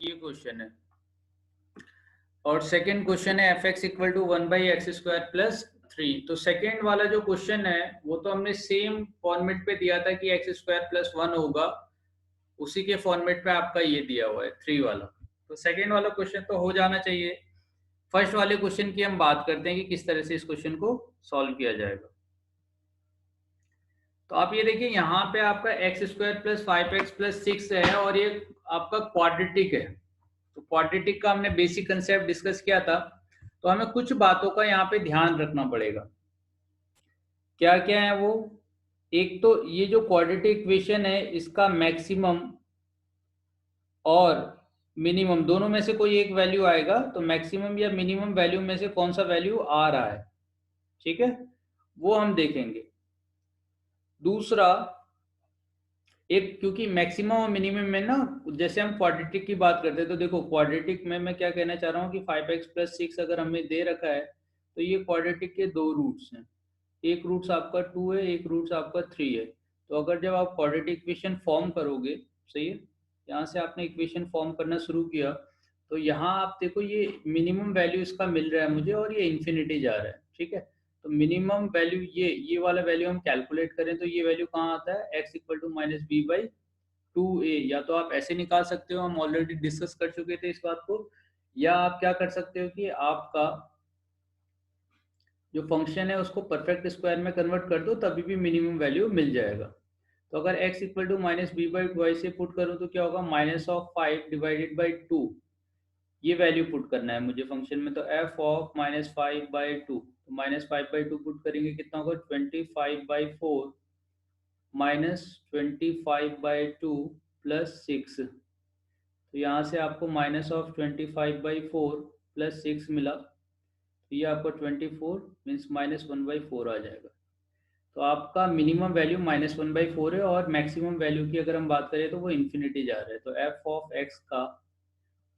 ये क्वेश्चन है। और सेकंड क्वेश्चन है f x equal to 1/x² plus 3। तो सेकंड वाला जो क्वेश्चन है वो तो हमने सेम फॉर्मेट पे दिया था कि x² प्लस 1 होगा, उसी के फॉर्मेट पे आपका ये दिया हुआ है 3 वाला। तो सेकंड वाला क्वेश्चन तो हो जाना चाहिए। फर्स्ट वाले क्वेश्चन की हम बात करते हैं कि किस तरह से इस क्वेश्चन को सॉल्व किया जाएगा। तो आप ये देखिए यहाँ पे आपका x² प्लस 5x प्लस 6 है और ये आपका क्वाड्रेटिक है। तो क्वाड्रेटिक का हमने बेसिक कंसेप्ट डिस्कस किया था। तो हमें कुछ बातों का यहाँ पे ध्यान रखना पड़ेगा। क्या क्या है वो? एक तो ये जो क्वाड्रेटिक इक्वेशन है इसका मैक्सिमम और मिनिमम दोनों में से कोई एक वैल्यू आएगा, तो मैक्सिमम या मिनिमम वैल्यू में से कौन सा वैल्यू आ रहा है, ठीक है, वो हम देखेंगे। दूसरा, एक क्योंकि मैक्सिमम और मिनिमम में ना, जैसे हम क्वाड्रेटिक की बात करते हैं तो देखो क्वाड्रेटिक में मैं क्या कहना चाह रहा हूँ कि 5x प्लस 6 अगर हमें दे रखा है तो ये क्वाड्रेटिक के दो रूट्स हैं। एक रूट्स आपका 2 है, एक रूट्स आपका 3 है। तो अगर जब आप क्वाड्रेटिक इक्वेशन फॉर्म करोगे, सही है, यहाँ से आपने इक्वेशन फॉर्म करना शुरू किया तो यहाँ आप देखो ये मिनिमम वैल्यू इसका मिल रहा है मुझे और ये इन्फिनिटी जा रहा है, ठीक है। तो मिनिमम वैल्यू ये वाला वैल्यू हम कैलकुलेट करें तो ये वैल्यू कहाँ आता है, x equal to minus b by 2a। या तो आप ऐसे निकाल सकते हो, हम ऑलरेडी डिस्कस कर चुके थे इस बात को, या आप क्या कर सकते हो कि आपका जो फंक्शन है उसको परफेक्ट स्क्वायर में कन्वर्ट कर दो, तभी भी मिनिमम वैल्यू मिल जाएगा। तो अगर x equal to minus b by 2 से पुट करूँ तो क्या होगा, माइनस ऑफ 5 डिवाइडेड बाई 2, ये वैल्यू पुट करना है मुझे फंक्शन में। तो f ऑफ माइनस 5/2, तो माइनस 5/2 पुट करेंगे कितना होगा, 25/4 माइनस 25/2 प्लस 6। तो यहाँ से आपको माइनस ऑफ 25/4 प्लस 6 मिला, तो ये आपको 24 मीन्स -1/4 आ जाएगा। तो आपका मिनिमम वैल्यू -1/4 है और मैक्सिमम वैल्यू की अगर हम बात करें तो वो इन्फिनिटी जा रहा है। तो एफ ऑफ एक्स का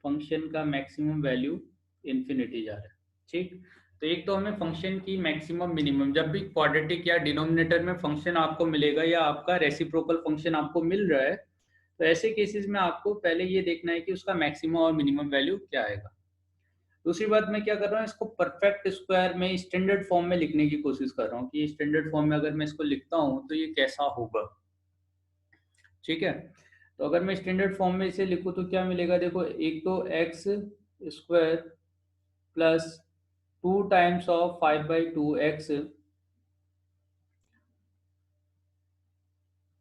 फंक्शन का मैक्सिमम वैल्यू इन्फिनिटी जा रहा है, ठीक। तो एक तो हमें फंक्शन की मैक्सिमम मिनिमम, जब भी क्वाड्रेटिक या डिनोमिनेटर में फंक्शन आपको मिलेगा या आपका रेसिप्रोकल फंक्शन आपको मिल रहा है, तो ऐसे केसेस में आपको पहले ये देखना है कि उसका मैक्सिमम और मिनिमम वैल्यू क्या आएगा। दूसरी बात, मैं क्या कर रहा हूँ, इसको परफेक्ट स्क्वायर में स्टैंडर्ड फॉर्म में लिखने की कोशिश कर रहा हूँ कि स्टैंडर्ड फॉर्म में अगर मैं इसको लिखता हूँ तो ये कैसा होगा, ठीक है। तो अगर मैं स्टैंडर्ड फॉर्म में इसे लिखूँ तो क्या मिलेगा, देखो एक तो x square plus 2 times of 5/2x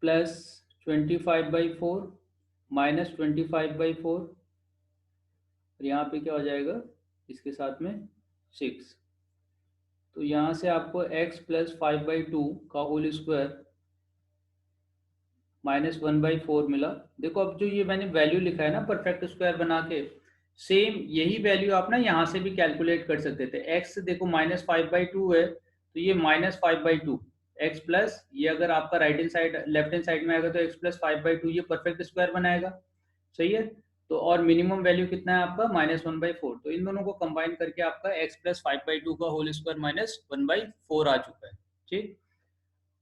plus 25/4 minus 25/4, और यहाँ पे क्या हो जाएगा इसके साथ में 6। तो यहाँ से आपको x प्लस 5/2 का होल स्क्वायर माइनस 1/4 मिला। देखो अब जो ये मैंने वैल्यू लिखा है ना परफेक्ट स्क्वायर बना के, सेम यही वैल्यू आप ना यहाँ से भी कैलकुलेट कर सकते थे। x देखो -5/2 है तो ये -5/2 x प्लस ये अगर आपका right hand side left hand side में आएगा तो x प्लस 5/2 ये परफेक्ट स्क्वायर बनाएगा, सही है। तो और मिनिमम वैल्यू कितना है आपका -1/4, तो इन दोनों को कंबाइन करके आपका x प्लस 5/2 का होल स्क्वायर -1/4 आ चुका है, ठीक।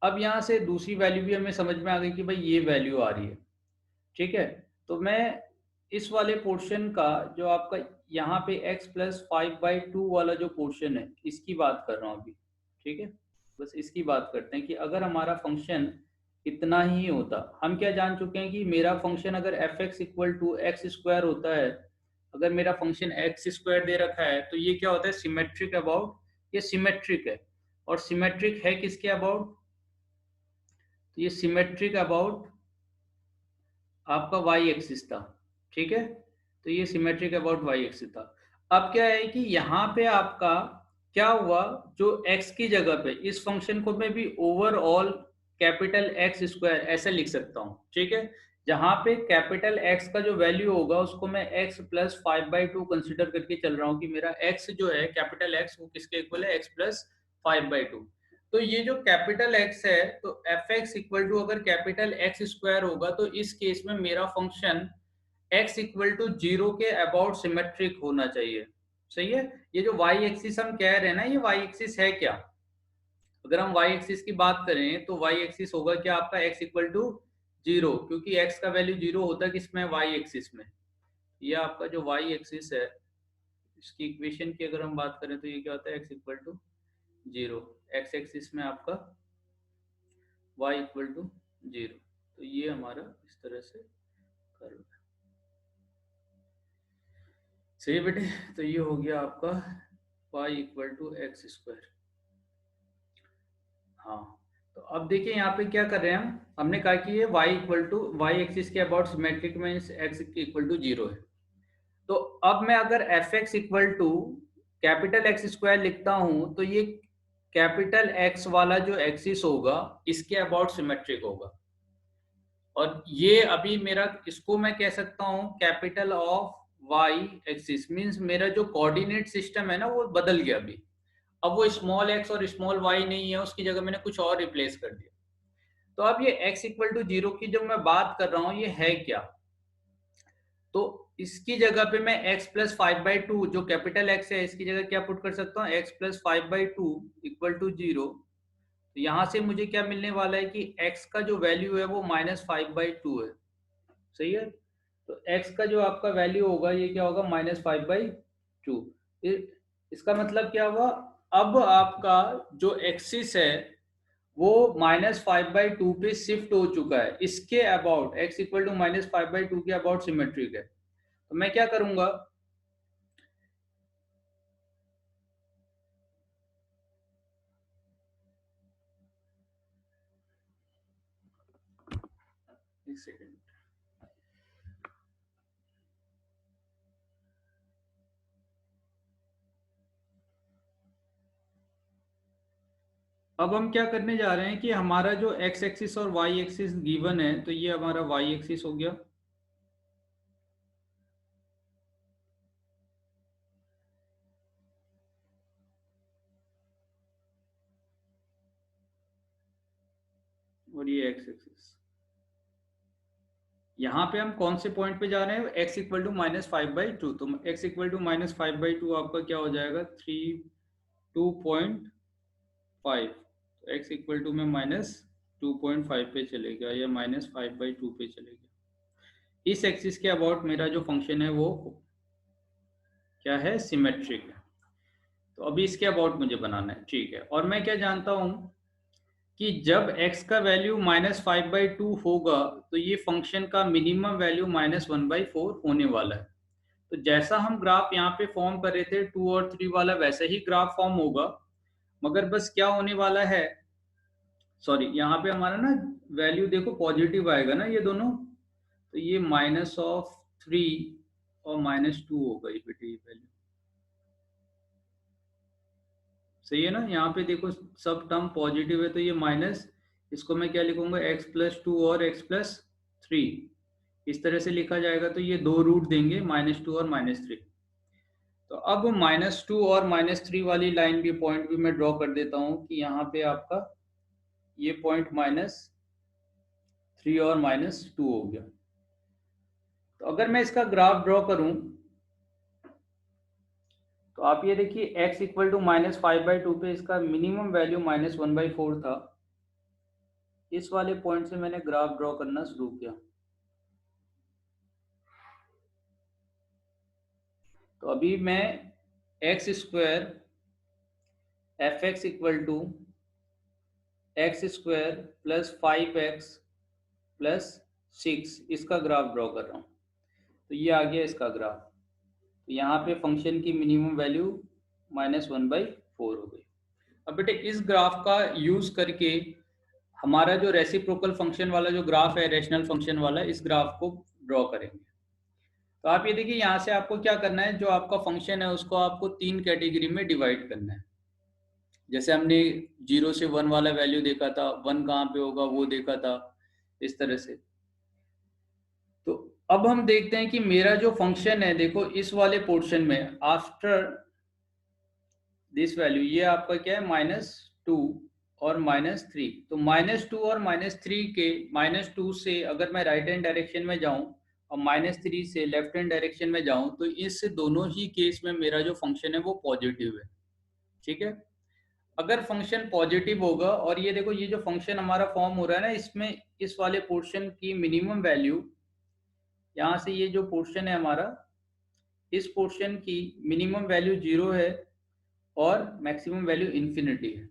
अब यहाँ से दूसरी वैल्यू भी हमें समझ में आ गई कि भाई ये वैल्यू आ रही है, ठीक है। तो मैं इस वाले पोर्शन का जो आपका यहाँ पे x प्लस 5/2 वाला जो पोर्शन है इसकी बात कर रहा हूँ अभी, ठीक है। बस इसकी बात करते हैं कि अगर हमारा फंक्शन इतना ही होता, हम क्या जान चुके हैं कि मेरा फंक्शन अगर f x equal to x square होता है, अगर मेरा फंक्शन एक्स स्क्वायर दे रखा है तो ये क्या होता है, सिमेट्रिक अबाउट, ये सिमेट्रिक है। और सिमेट्रिक है किसके अबाउट, तो ये सिमेट्रिक अबाउट आपका वाई एक्सिस था, ठीक है। तो ये सिमेट्रिक अबाउट वाई एक्सिस था। अब क्या है कि यहाँ पे आपका क्या हुआ, जो x की जगह पे इस फंक्शन को मैं भी ओवरऑल कैपिटल एक्स स्क्वायर ऐसे लिख सकता हूँ, ठीक है। जहाँ पे कैपिटल x का जो वैल्यू होगा उसको मैं x प्लस 5/2 कंसिडर करके चल रहा हूँ कि मेरा x जो है कैपिटल x वो किसके इक्वल है, x प्लस 5/2। तो ये जो कैपिटल X है तो एफ एक्स इक्वल टू अगर कैपिटल एक्स स्क्वायर होगा तो इस केस में मेरा फंक्शन x इक्वल टू 0 के अबाउट सिमेट्रिक होना चाहिए, सही है। ये जो y एक्सिस हम कह रहे हैं ना, ये y एक्सिस है क्या, अगर हम y एक्सिस की बात करें तो y एक्सिस होगा क्या आपका x इक्वल टू 0, क्योंकि x का वैल्यू 0 होता है किसमें, y एक्सिस में। ये आपका जो वाई एक्सिस है, इसकी इक्वेशन की अगर हम बात करें तो ये क्या होता है, x equal to 0, x axis में आपका y इक्वल टू 0। तो ये हमारा इस तरह से कर्व है। सही बेटे, तो ये हो गया आपका y equal to x square. हाँ, तो अब देखिए यहाँ पे क्या कर रहे हैं हमने कहा कि ये y equal to y axis के अबाउट सिमेट्रिक में x इक्वल टू 0 है। तो अब मैं अगर f x equal to capital x square लिखता हूं तो ये कैपिटल एक्स वाला जो एक्सिस होगा इसके अबाउट सिमेट्रिक होगा। और ये अभी मेरा, इसको मैं कह सकता हूं capital of y axis, means मेरा जो कोऑर्डिनेट सिस्टम है ना वो बदल गया अभी। अब वो स्मॉल एक्स और स्मॉल वाई नहीं है, उसकी जगह मैंने कुछ और रिप्लेस कर दिया। तो अब ये x इक्वल टू 0 की जब मैं बात कर रहा हूं ये है क्या, तो इसकी जगह पे मैं x प्लस 5/2 जो कैपिटल x है इसकी जगह क्या पुट कर सकता हूँ, x प्लस 5/2 इक्वल टू 0। तो यहाँ से मुझे क्या मिलने वाला है कि x का जो वैल्यू है वो -5/2 है। सही है, तो x का जो आपका वैल्यू होगा ये क्या होगा, -5/2। इसका मतलब क्या हुआ, अब आपका जो एक्सिस है वो -5/2 पे शिफ्ट हो चुका है, इसके अबाउट x इक्वल टू -5/2 के अबाउट सिमेट्रिक है। तो मैं क्या करूंगा, एक सेकेंड, अब हम क्या करने जा रहे हैं कि हमारा जो x एक्सिस और y एक्सिस गिवन है, तो ये हमारा y एक्सिस हो गया, और ये x एक्सिस। यहाँ पे हम कौन से पॉइंट पे जा रहे हैं, x इक्वल टू -5/2। तो x इक्वल टू -5/2 आपका क्या हो जाएगा, 2.5। तो x इक्वल टू में -2.5 पे चलेगा या -5/2 पे चलेगा। इस एक्सिस के अबाउट मेरा जो फंक्शन है वो क्या है, सिमेट्रिक है। तो अभी इसके अबाउट मुझे बनाना है, ठीक है। और मैं क्या जानता हूं कि जब x का वैल्यू -5/2 होगा तो ये फंक्शन का मिनिमम वैल्यू -1/4 होने वाला है। तो जैसा हम ग्राफ यहाँ पे फॉर्म कर रहे थे 2 और 3 वाला, वैसे ही ग्राफ फॉर्म होगा, मगर बस क्या होने वाला है, सॉरी यहाँ पे हमारा ना वैल्यू देखो पॉजिटिव आएगा ना ये दोनों, तो ये -3 और -2 होगा ये बेटे, ये वैल्यू सही है ना। यहाँ पे देखो सब टर्म पॉजिटिव है तो ये माइनस, इसको मैं क्या लिखूंगा, x+2 और x+3 इस तरह से लिखा जाएगा। तो ये दो रूट देंगे, -2 और -3। तो अब -2 और -3 वाली लाइन भी, पॉइंट भी मैं ड्रॉ कर देता हूँ कि यहाँ पे आपका ये पॉइंट -3 और -2 हो गया। तो अगर मैं इसका ग्राफ ड्रॉ करूं तो आप ये देखिए x इक्वल टू -5/2 पे इसका मिनिमम वैल्यू -1/4 था। इस वाले पॉइंट से मैंने ग्राफ ड्रॉ करना शुरू किया। तो अभी मैं x square f x equal to x² plus 5x plus 6 इसका ग्राफ ड्रॉ कर रहा हूँ। तो ये आ गया इसका ग्राफ। तो यहाँ पे फंक्शन की मिनिमम वैल्यू -1/4 हो गई। अब बेटे इस ग्राफ का यूज करके हमारा जो रेसिप्रोकल फंक्शन वाला जो ग्राफ है, रेशनल फंक्शन वाला, इस ग्राफ को ड्रॉ करेंगे। तो आप ये देखिए यहाँ से आपको क्या करना है, जो आपका फंक्शन है उसको आपको 3 कैटेगरी में डिवाइड करना है। जैसे हमने 0 से 1 वाला वैल्यू देखा था, 1 कहाँ पे होगा वो देखा था, इस तरह से। तो अब हम देखते हैं कि मेरा जो फंक्शन है, देखो इस वाले पोर्शन में आफ्टर दिस वैल्यू ये आपका क्या है, -2 और -3। तो -2 और -3 के, -2 से अगर मैं राइट हैंड डायरेक्शन में जाऊं और -3 से लेफ्ट हैंड डायरेक्शन में जाऊं तो इस दोनों ही केस में मेरा जो फंक्शन है वो पॉजिटिव है। ठीक है, अगर फंक्शन पॉजिटिव होगा, और ये देखो ये जो फंक्शन हमारा फॉर्म हो रहा है ना, इसमें इस वाले पोर्शन की मिनिमम वैल्यू, यहाँ से ये जो पोर्शन है हमारा इस पोर्शन की मिनिमम वैल्यू 0 है और मैक्सिमम वैल्यू इन्फिनिटी है।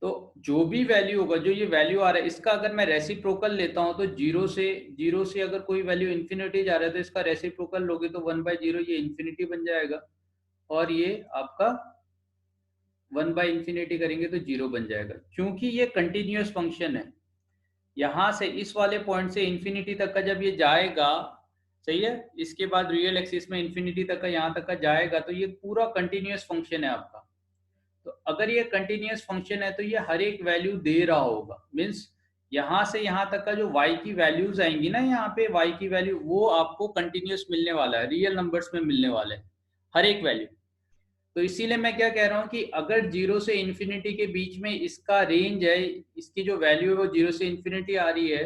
तो जो भी वैल्यू होगा, जो ये वैल्यू आ रहा है, इसका अगर मैं रेसिप्रोकल लेता हूँ तो जीरो से अगर कोई वैल्यू इन्फिनिटी जा रहा है तो इसका रेसिप्रोकल लोगे तो 1/0 ये इन्फिनिटी बन जाएगा, और ये आपका 1/इन्फिनिटी करेंगे तो 0 बन जाएगा। क्योंकि ये कंटिन्यूअस फंक्शन है, यहाँ से इस वाले पॉइंट से इन्फिनिटी तक का जब ये जाएगा, सही है, इसके बाद रियल एक्सिस में इन्फिनिटी तक का यहाँ तक का जाएगा, तो ये पूरा कंटिन्यूअस फंक्शन है आपका। तो अगर ये कंटिन्यूअस फंक्शन है तो ये हर एक वैल्यू दे रहा होगा, मीन्स यहाँ से यहाँ तक का जो y की वैल्यूज आएंगी ना, यहाँ पे y की वैल्यू वो आपको कंटिन्यूअस मिलने वाला है, रियल नंबर्स में मिलने वाले हैं हर एक वैल्यू। तो इसीलिए मैं क्या कह रहा हूँ कि अगर 0 से इन्फिनिटी के बीच में इसका रेंज है, इसकी जो वैल्यू है वो 0 से इन्फिनिटी आ रही है,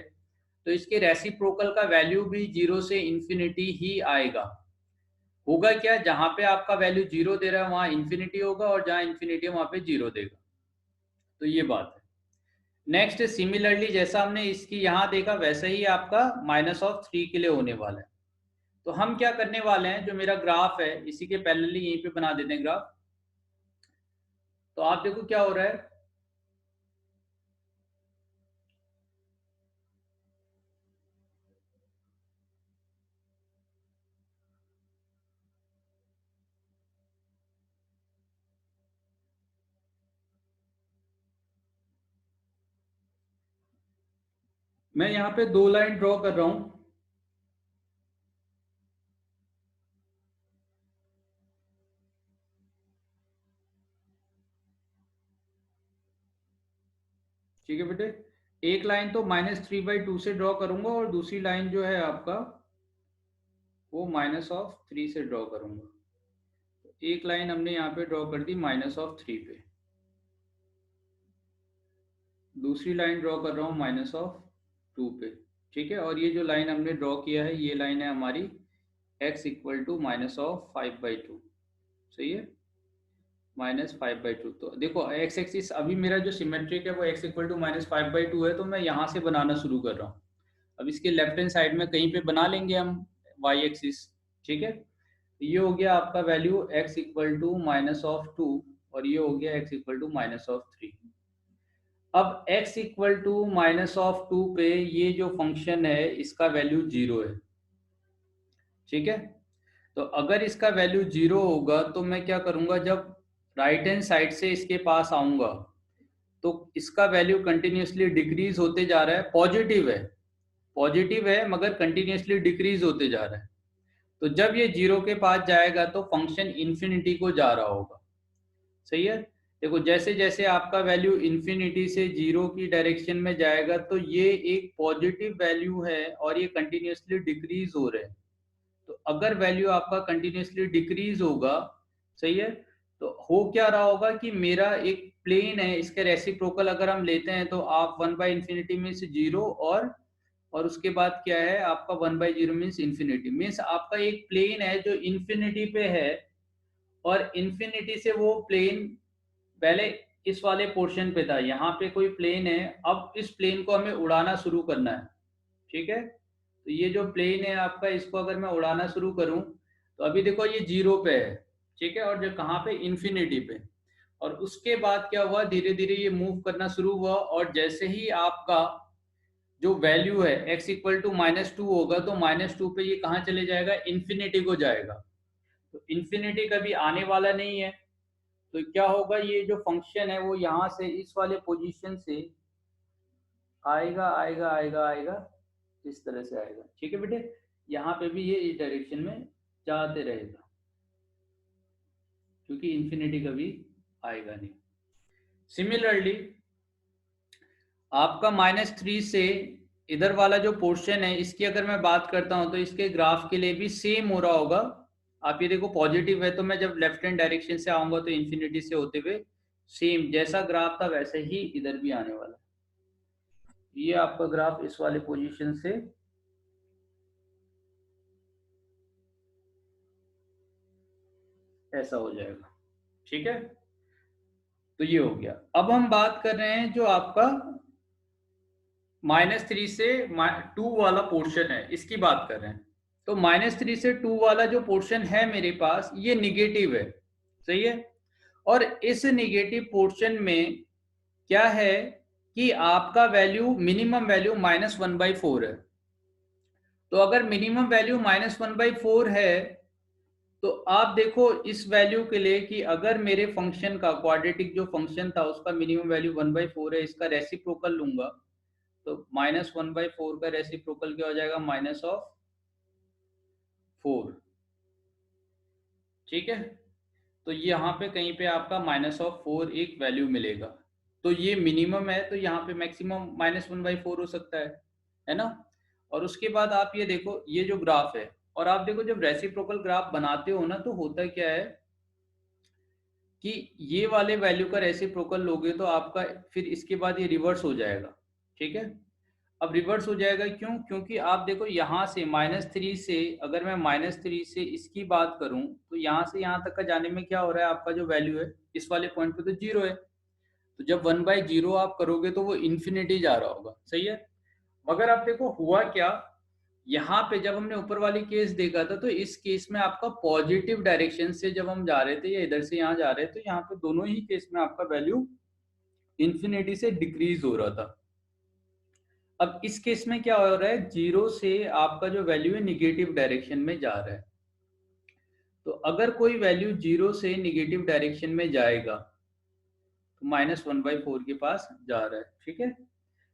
तो इसके रेसिप्रोकल का वैल्यू भी 0 से इन्फिनिटी ही आएगा। होगा क्या, जहां पे आपका वैल्यू 0 दे रहा है वहां इन्फिनिटी होगा, और जहां इन्फिनिटी है वहां पे 0 देगा। तो ये बात है। नेक्स्ट, सिमिलरली जैसा हमने इसकी यहाँ देखा वैसा ही आपका -3 के लिए होने वाला है। तो हम क्या करने वाले हैं, जो मेरा ग्राफ है इसी के पैरेलली यहीं पे बना देते हैं ग्राफ। तो आप देखो क्या हो रहा है, मैं यहाँ पे 2 लाइन ड्रॉ कर रहा हूं। ठीक है बेटे, एक लाइन तो -3/2 से ड्रॉ करूंगा और दूसरी लाइन जो है आपका वो -3 से ड्रॉ करूंगा। तो एक लाइन हमने यहाँ पे ड्रॉ कर दी -3 पे, दूसरी लाइन ड्रॉ कर रहा हूँ -2 पे। ठीक है, और ये जो लाइन हमने ड्रॉ किया है ये लाइन है हमारी x इक्वल टू -5/2, सही है, -5/2। तो देखो x एक्सिस अभी मेरा जो सिमेट्रिक है वो x इक्वल टू -5/2 है, तो मैं यहाँ से बनाना शुरू कर रहा हूँ। अब इसके लेफ्ट हैंड साइड में कहीं पे बना लेंगे हम y एक्सिस। ठीक है, ये हो गया आपका वैल्यू x इक्वल टू -2, और ये हो गया x इक्वल टू -3। अब x इक्वल टू -2 पे ये जो फंक्शन है इसका वैल्यू 0 है। ठीक है, तो अगर इसका वैल्यू 0 होगा तो मैं क्या करूंगा, जब राइट हैंड साइड से इसके पास आऊंगा तो इसका वैल्यू कंटिन्यूसली डिक्रीज होते जा रहा है, पॉजिटिव है मगर कंटिन्यूसली डिक्रीज होते जा रहा है। तो जब ये 0 के पास जाएगा तो फंक्शन इन्फिनिटी को जा रहा होगा, सही है। देखो जैसे जैसे आपका वैल्यू इन्फिनिटी से 0 की डायरेक्शन में जाएगा तो ये एक पॉजिटिव वैल्यू है और ये कंटिन्यूसली डिक्रीज हो रहे हैं। तो अगर वैल्यू आपका कंटिन्यूसली डिक्रीज होगा, सही है, तो हो क्या रहा होगा कि मेरा एक प्लेन है, इसके रेसिप्रोकल अगर हम लेते हैं तो आप 1/इन्फिनिटी मीन्स 0, और उसके बाद क्या है आपका 1/0 मीन्स इन्फिनिटी। मीन्स आपका एक प्लेन है जो इन्फिनिटी पे है, और इन्फिनिटी से वो प्लेन पहले इस वाले पोर्शन पे था, यहाँ पे कोई प्लेन है, अब इस प्लेन को हमें उड़ाना शुरू करना है। ठीक है, तो ये जो प्लेन है आपका, इसको अगर मैं उड़ाना शुरू करूं तो अभी देखो ये 0 पे है, ठीक है, और जो कहाँ पे, इन्फिनिटी पे। और उसके बाद क्या हुआ, धीरे धीरे ये मूव करना शुरू हुआ, और जैसे ही आपका जो वैल्यू है x इक्वल टू -2 होगा तो -2 पे ये कहाँ चले जाएगा, इन्फिनिटी को जाएगा। तो इन्फिनिटी कभी आने वाला नहीं है, तो क्या होगा, ये जो फंक्शन है वो यहाँ से इस वाले पोजीशन से आएगा आएगा आएगा आएगा, इस तरह से आएगा। ठीक है बेटे, यहाँ पे भी ये इस डायरेक्शन में जाते रहेगा, क्योंकि इन्फिनिटी कभी आएगा नहीं। सिमिलरली आपका -3 से इधर वाला जो पोर्शन है इसकी अगर मैं बात करता हूँ तो इसके ग्राफ के लिए भी सेम हो रहा होगा। आप ये देखो पॉजिटिव है तो मैं जब लेफ्ट हैंड डायरेक्शन से आऊंगा तो इन्फिनिटी से होते हुए सेम जैसा ग्राफ था वैसे ही इधर भी आने वाला। ये आपका ग्राफ इस वाले पोजीशन से ऐसा हो जाएगा। ठीक है, तो ये हो गया। अब हम बात कर रहे हैं जो आपका -3 से 2 वाला पोर्शन है, इसकी बात कर रहे हैं। तो -3 से 2 वाला जो पोर्शन है मेरे पास ये निगेटिव है, सही है। और इस निगेटिव पोर्शन में क्या है कि आपका वैल्यू मिनिमम वैल्यू -1/4 है। तो अगर मिनिमम वैल्यू -1/4 है तो आप देखो इस वैल्यू के लिए कि अगर मेरे फंक्शन का क्वाड्रेटिक जो फंक्शन था उसका मिनिमम वैल्यू 1/4 है, इसका रेसिप्रोकल लूंगा तो -1/4 का रेसिप्रोकल क्या हो जाएगा, -4। ठीक है, तो यहाँ पे कहीं पे आपका -4 एक वैल्यू मिलेगा। तो ये मिनिमम है तो यहाँ पे मैक्सिमम -1/4 हो सकता है ना। और उसके बाद आप ये देखो ये जो ग्राफ है, और आप देखो जब रेसिप्रोकल ग्राफ बनाते हो ना तो होता क्या है कि ये वाले वैल्यू का रेसिप्रोकल लोगे तो आपका फिर इसके बाद ये रिवर्स हो जाएगा। ठीक है, अब रिवर्स हो जाएगा क्यों, क्योंकि आप देखो यहाँ से -3 से अगर मैं -3 से इसकी बात करूं तो यहाँ से यहाँ तक का जाने में क्या हो रहा है, आपका जो वैल्यू है इस वाले पॉइंट पे तो 0 है। तो जब 1/0 आप करोगे तो वो इन्फिनिटी जा रहा होगा, सही है। मगर आप देखो हुआ क्या, यहाँ पे जब हमने ऊपर वाली केस देखा था तो इस केस में आपका पॉजिटिव डायरेक्शन से जब हम जा रहे थे या इधर से यहाँ जा रहे थे तो यहाँ पे दोनों ही केस में आपका वैल्यू इन्फिनिटी से डिक्रीज हो रहा था। अब इस केस में क्या हो रहा है, 0 से आपका जो वैल्यू है निगेटिव डायरेक्शन में जा रहा है। तो अगर कोई वैल्यू 0 से निगेटिव डायरेक्शन में जाएगा तो -1/4 के पास जा रहा है। ठीक है,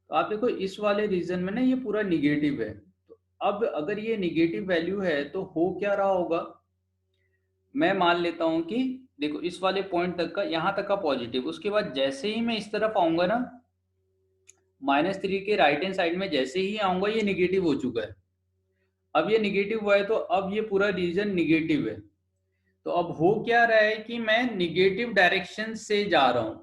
तो आप देखो इस वाले रीजन में ना ये पूरा निगेटिव है। तो अब अगर ये निगेटिव वैल्यू है तो हो क्या रहा होगा, मैं मान लेता हूं कि देखो इस वाले पॉइंट तक का यहाँ तक का पॉजिटिव, उसके बाद जैसे ही मैं इस तरफ आऊंगा ना -3 के राइट हैंड साइड में जैसे ही आऊंगा ये निगेटिव हो चुका है। अब ये निगेटिव हुआ है तो अब ये पूरा रीजन निगेटिव है। तो अब हो क्या रहा है कि मैं निगेटिव डायरेक्शन से जा रहा हूं।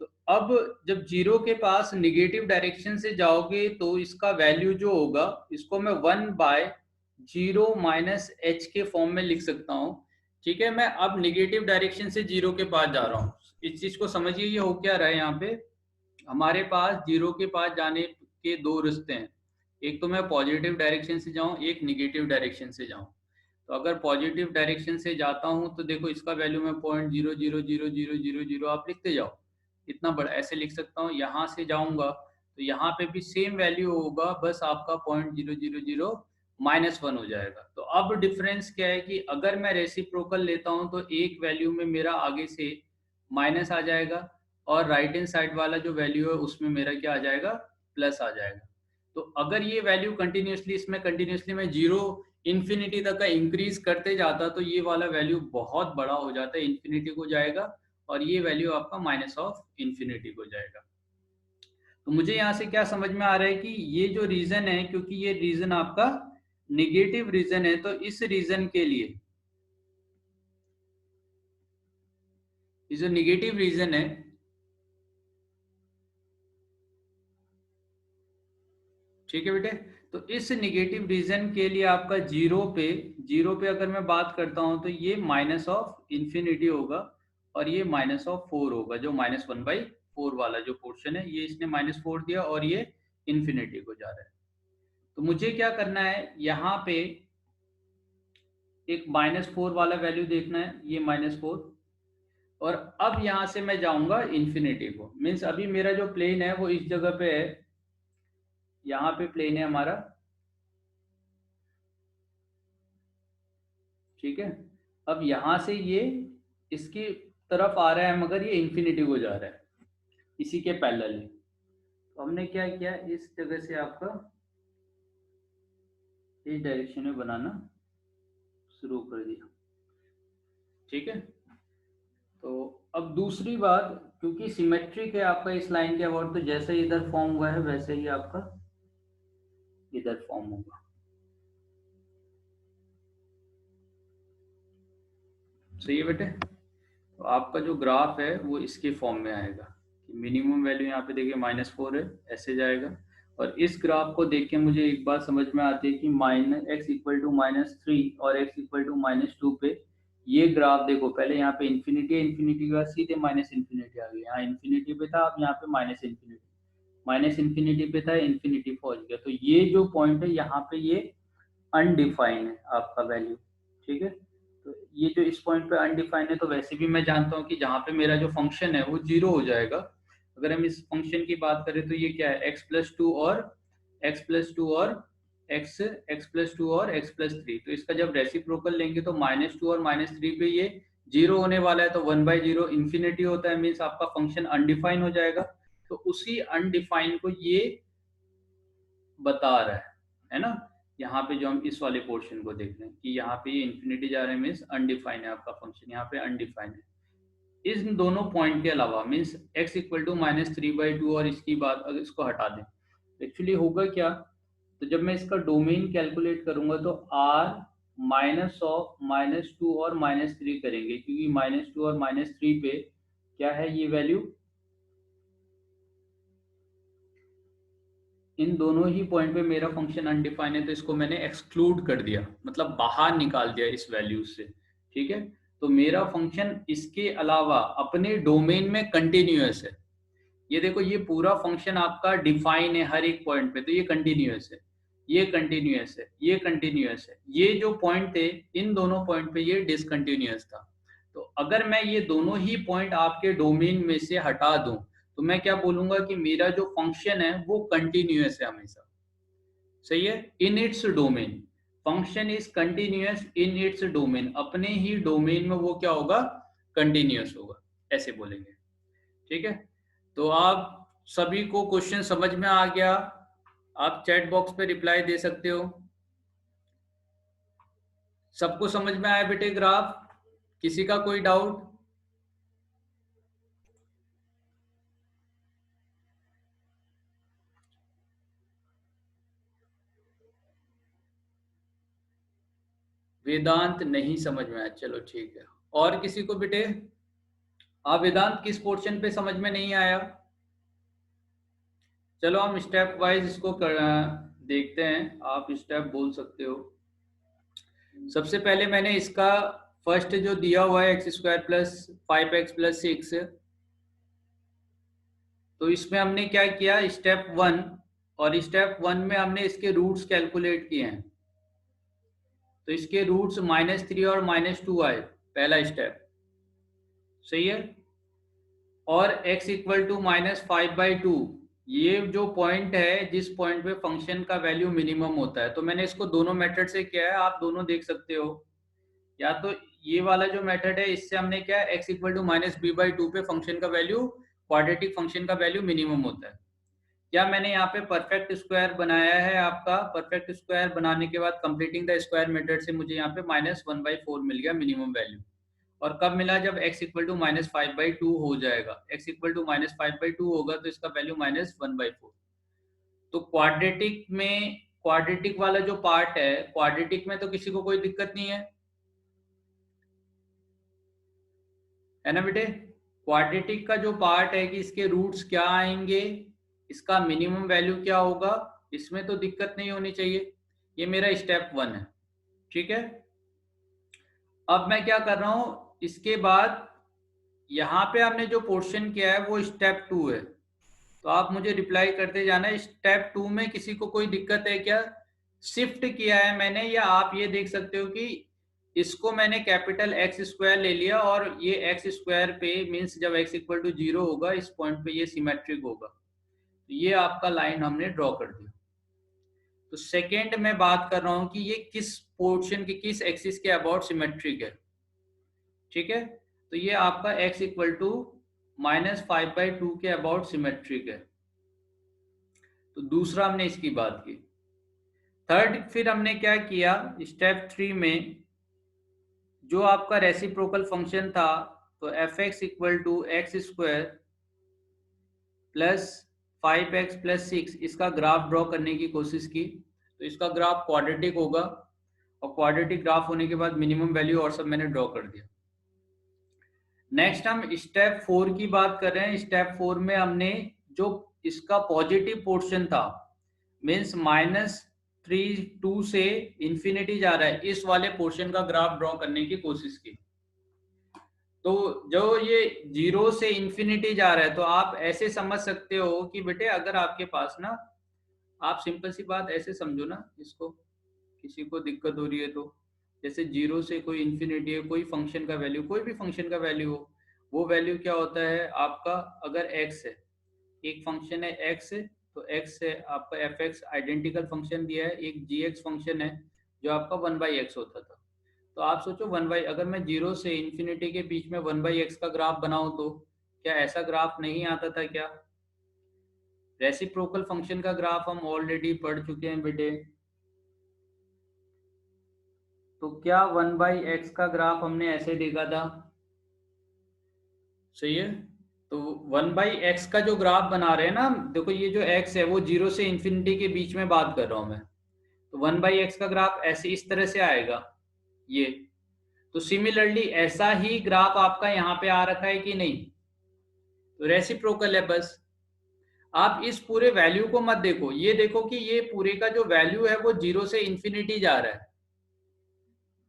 तो अब जब 0 के पास निगेटिव डायरेक्शन से जाओगे तो इसका वैल्यू जो होगा इसको मैं 1/0 -h के फॉर्म में लिख सकता हूँ। ठीक है, मैं अब निगेटिव डायरेक्शन से 0 के पास जा रहा हूँ। इस चीज को समझिए, ये हो क्या रहा है, यहाँ पे हमारे पास 0 के पास जाने के दो रास्ते हैं। एक तो मैं पॉजिटिव डायरेक्शन से जाऊं, एक निगेटिव डायरेक्शन से जाऊं। तो अगर पॉजिटिव डायरेक्शन से जाता हूं तो देखो इसका वैल्यू मैं 0.000000 आप लिखते जाओ, इतना बड़ा ऐसे लिख सकता हूँ। यहाँ से जाऊंगा तो यहाँ पे भी सेम वैल्यू होगा, बस आपका 0.000 -1 हो जाएगा। तो अब डिफरेंस क्या है कि अगर मैं रेसिप्रोकल लेता हूँ तो एक वैल्यू में मेरा आगे से माइनस आ जाएगा और राइट हैंड साइड वाला जो वैल्यू है उसमें मेरा क्या आ जाएगा, प्लस आ जाएगा। तो अगर ये वैल्यू कंटिन्यूसली इसमें कंटिन्यूसली मैं 0 इन्फिनिटी तक का इंक्रीज करते जाता तो ये वाला वैल्यू बहुत बड़ा हो जाता है, इन्फिनिटी को जाएगा और ये वैल्यू आपका -∞ को जाएगा। तो मुझे यहाँ से क्या समझ में आ रहा है कि ये जो रीजन है, क्योंकि ये रीजन आपका निगेटिव रीजन है तो इस रीजन के लिए ये जो निगेटिव रीजन है, ठीक है बेटे, तो इस निगेटिव रीजन के लिए आपका 0 पे अगर मैं बात करता हूं तो ये -∞ होगा और ये -4 होगा। जो -1/4 वाला जो पोर्शन है ये इसने -4 दिया और ये इन्फिनिटी को जा रहा है। तो मुझे क्या करना है, यहाँ पे एक -4 वाला वैल्यू देखना है, ये -4। और अब यहाँ से मैं जाऊंगा इन्फिनिटी को, मीन्स अभी मेरा जो प्लेन है वो इस जगह पे है, यहाँ पे प्लेन है हमारा। ठीक है, अब यहाँ से ये इसकी तरफ आ रहा है मगर ये इन्फिनिटी को जा रहा है इसी के पैरेलल। तो हमने क्या किया, इस जगह से आपका इस डायरेक्शन में बनाना शुरू कर दिया। ठीक है, तो अब दूसरी बात, क्योंकि सिमेट्रिक है आपका इस लाइन के अबाउट तो जैसे इधर फॉर्म हुआ है वैसे ही आपका इधर फॉर्म होगा। सही है बेटे, तो आपका जो ग्राफ है वो इसके फॉर्म में आएगा कि मिनिमम वैल्यू यहाँ पे देखिए -4 है, ऐसे जाएगा। और इस ग्राफ को देख के मुझे एक बात समझ में आती है कि x = -3 और x = -2 पे ये ग्राफ देखो, पहले यहाँ पे इन्फिनिटी है, इन्फिनिटी का सीधे -∞ आ गया, यहाँ इन्फिनिटी पे था, अब यहाँ पे -∞ पे था, इन्फिनिटी पहुंच गया। तो ये जो पॉइंट है यहाँ पे ये अनडिफाइन है आपका वैल्यू, ठीक है। तो ये जो इस पॉइंट पे अनडिफाइन है, तो वैसे भी मैं जानता हूँ कि जहाँ पे मेरा जो फंक्शन है वो 0 हो जाएगा। अगर हम इस फंक्शन की बात करें तो ये क्या है, x+2 और x+2 और x+2 और x+3। तो इसका जब रेसिप्रोकल लेंगे तो -2 और -3 पे ये 0 होने वाला है, तो 1/0 इन्फिनिटी होता है, मीन्स आपका फंक्शन अनडिफाइन हो जाएगा। तो उसी अनडिफाइन को ये बता रहा है ना। यहाँ पे जो हम इस वाले पोर्शन को देख रहे हैं कि यहाँ पे ये इन्फिनिटी जा रहा है, मीन्स अनडिफाइन है आपका फंक्शन, यहाँ पे अनडिफाइन है। इन दोनों पॉइंट के अलावा मीन्स x इक्वल टू -3/2 और इसकी बात अगर इसको हटा दें, एक्चुअली होगा क्या, तो जब मैं इसका डोमेन कैलकुलेट करूंगा तो r -2 और -3 करेंगे, क्योंकि -2 और -3 पे क्या है ये वैल्यू, इन दोनों ही पॉइंट पे मेरा फंक्शन अनडिफाइन है, तो इसको मैंने एक्सक्लूड कर दिया, मतलब बाहर निकाल दिया इस वैल्यू से, ठीक है। तो मेरा फंक्शन इसके अलावा अपने डोमेन में कंटिन्यूअस है। ये देखो, ये पूरा फंक्शन आपका डिफाइन है हर एक पॉइंट पे, तो ये कंटिन्यूअस है, ये कंटिन्यूअस है, ये कंटिन्यूअस है। ये जो पॉइंट थे, इन दोनों पॉइंट पे ये डिसकंटिन्यूअस था। तो अगर मैं ये दोनों ही पॉइंट आपके डोमेन में से हटा दूं, तो मैं क्या बोलूंगा कि मेरा जो फंक्शन है वो कंटिन्यूअस है हमेशा, सही है, in its domain. Function is continuous in its domain, अपने ही डोमेन में वो क्या होगा, कंटिन्यूअस होगा, ऐसे बोलेंगे, ठीक है। तो आप सभी को क्वेश्चन समझ में आ गया, आप चैट बॉक्स पे रिप्लाई दे सकते हो। सबको समझ में आया बेटे ग्राफ, किसी का कोई डाउट? वेदांत नहीं समझ में आया, चलो ठीक है। और किसी को बेटे, आप वेदांत किस पोर्शन पे समझ में नहीं आया? चलो हम स्टेप वाइज इसको देखते हैं, आप स्टेप बोल सकते हो। सबसे पहले मैंने इसका फर्स्ट जो दिया हुआ है x² + 5x + 6, तो इसमें हमने क्या किया, स्टेप 1, और स्टेप 1 में हमने इसके रूट्स कैलकुलेट किए हैं। तो इसके रूट्स -3 और -2 आए, पहला स्टेप, सही है। और x इक्वल टू -5/2, ये जो पॉइंट है जिस पॉइंट पे फंक्शन का वैल्यू मिनिमम होता है, तो मैंने इसको दोनों मेथड से किया है, आप दोनों देख सकते हो। या तो ये वाला जो मेथड है, इससे हमने क्या, x इक्वल टू -b/2 पे फंक्शन का वैल्यू, क्वाड्रेटिक फंक्शन का वैल्यू मिनिमम होता है। या मैंने यहाँ पे परफेक्ट स्क्वायर बनाया है आपका, परफेक्ट स्क्वायर बनाने के बाद कंप्लीटिंग द स्क्वायर मेथड से मुझे यहाँ पे -1/4 मिल गया मिनिमम वैल्यू। और कब मिला, जब x इक्वल टू -5/2 हो जाएगा, x इक्वल टू -5/2 होगा तो इसका वैल्यू -1/4। तो क्वाड्रेटिक में, क्वाड्रेटिक वाला जो पार्ट है, क्वाड्रेटिक में तो किसी को कोई दिक्कत नहीं है ना बेटे। क्वाड्रेटिक का जो पार्ट है कि इसके रूट्स क्या आएंगे, इसका मिनिमम वैल्यू क्या होगा, इसमें तो दिक्कत नहीं होनी चाहिए। ये मेरा स्टेप 1 है, ठीक है। अब मैं क्या कर रहा हूं, इसके बाद यहाँ पे आपने जो पोर्शन किया है वो स्टेप 2 है, तो आप मुझे रिप्लाई करते जाना। स्टेप 2 में किसी को कोई दिक्कत है क्या? शिफ्ट किया है मैंने, या आप ये देख सकते हो कि इसको मैंने कैपिटल x² ले लिया, और ये x² पे मीन्स जब x इक्वल टू 0 होगा, इस पॉइंट पे ये सिमेट्रिक होगा, तो ये आपका लाइन हमने ड्रॉ कर दिया। तो सेकेंड में बात कर रहा हूं कि ये किस पोर्शन की, किस एक्सिस के अबाउट सिमेट्रिक है, ठीक है। तो ये आपका x इक्वल टू -5/2 के अबाउट सिमेट्रिक है। तो दूसरा हमने इसकी बात की। थर्ड फिर हमने क्या किया, स्टेप 3 में जो आपका रेसिप्रोकल फंक्शन था, तो f(x) equal to x² plus 5x + 6, इसका ग्राफ ड्रॉ करने की कोशिश की। तो इसका ग्राफ क्वाड्रेटिक होगा, और क्वाड्रेटिक ग्राफ होने के बाद मिनिमम वैल्यू और सब मैंने ड्रॉ कर दिया। नेक्स्ट हम स्टेप 4 की बात कर रहे हैं। स्टेप 4 में हमने जो इसका पॉजिटिव पोर्शन था, मीन्स -3 से इन्फिनिटी जा रहा है, इस वाले पोर्शन का ग्राफ ड्रॉ करने की कोशिश की। तो जो ये 0 से इन्फिनिटी जा रहा है, तो आप ऐसे समझ सकते हो कि बेटे अगर आपके पास ना, आप सिंपल सी बात ऐसे समझो ना इसको, किसी को दिक्कत हो रही है तो, जैसे 0 से कोई इन्फिनिटी है, कोई फंक्शन का वैल्यू, कोई भी फंक्शन का वैल्यू हो, वो वैल्यू क्या होता है आपका, अगर x है, एक फंक्शन है x है, तो x है आपका fx आइडेंटिकल फंक्शन दिया है, एक gx फंक्शन है जो आपका 1/x होता था। तो आप सोचो 1 अगर मैं 0 से इन्फिनिटी के बीच में 1/x का ग्राफ बनाऊं तो क्या ऐसा ग्राफ नहीं आता था क्या? रेसिप्रोकल फंक्शन का ग्राफ हम ऑलरेडी पढ़ चुके हैं बेटे। तो क्या 1/x का ग्राफ हमने ऐसे देखा था? सही है। तो 1/x का जो ग्राफ बना रहे हैं ना, देखो ये जो x है वो 0 से इन्फिनिटी के बीच में बात कर रहा हूं मैं। तो 1/x का ग्राफ ऐसे इस तरह से आएगा ये। तो सिमिलरली ऐसा ही ग्राफ आपका यहाँ पे आ रखा है कि नहीं? तो रेसिप्रोकल है बस। आप इस पूरे वैल्यू को मत देखो, ये देखो कि ये पूरे का जो वैल्यू है वो 0 से इन्फिनिटी जा रहा है।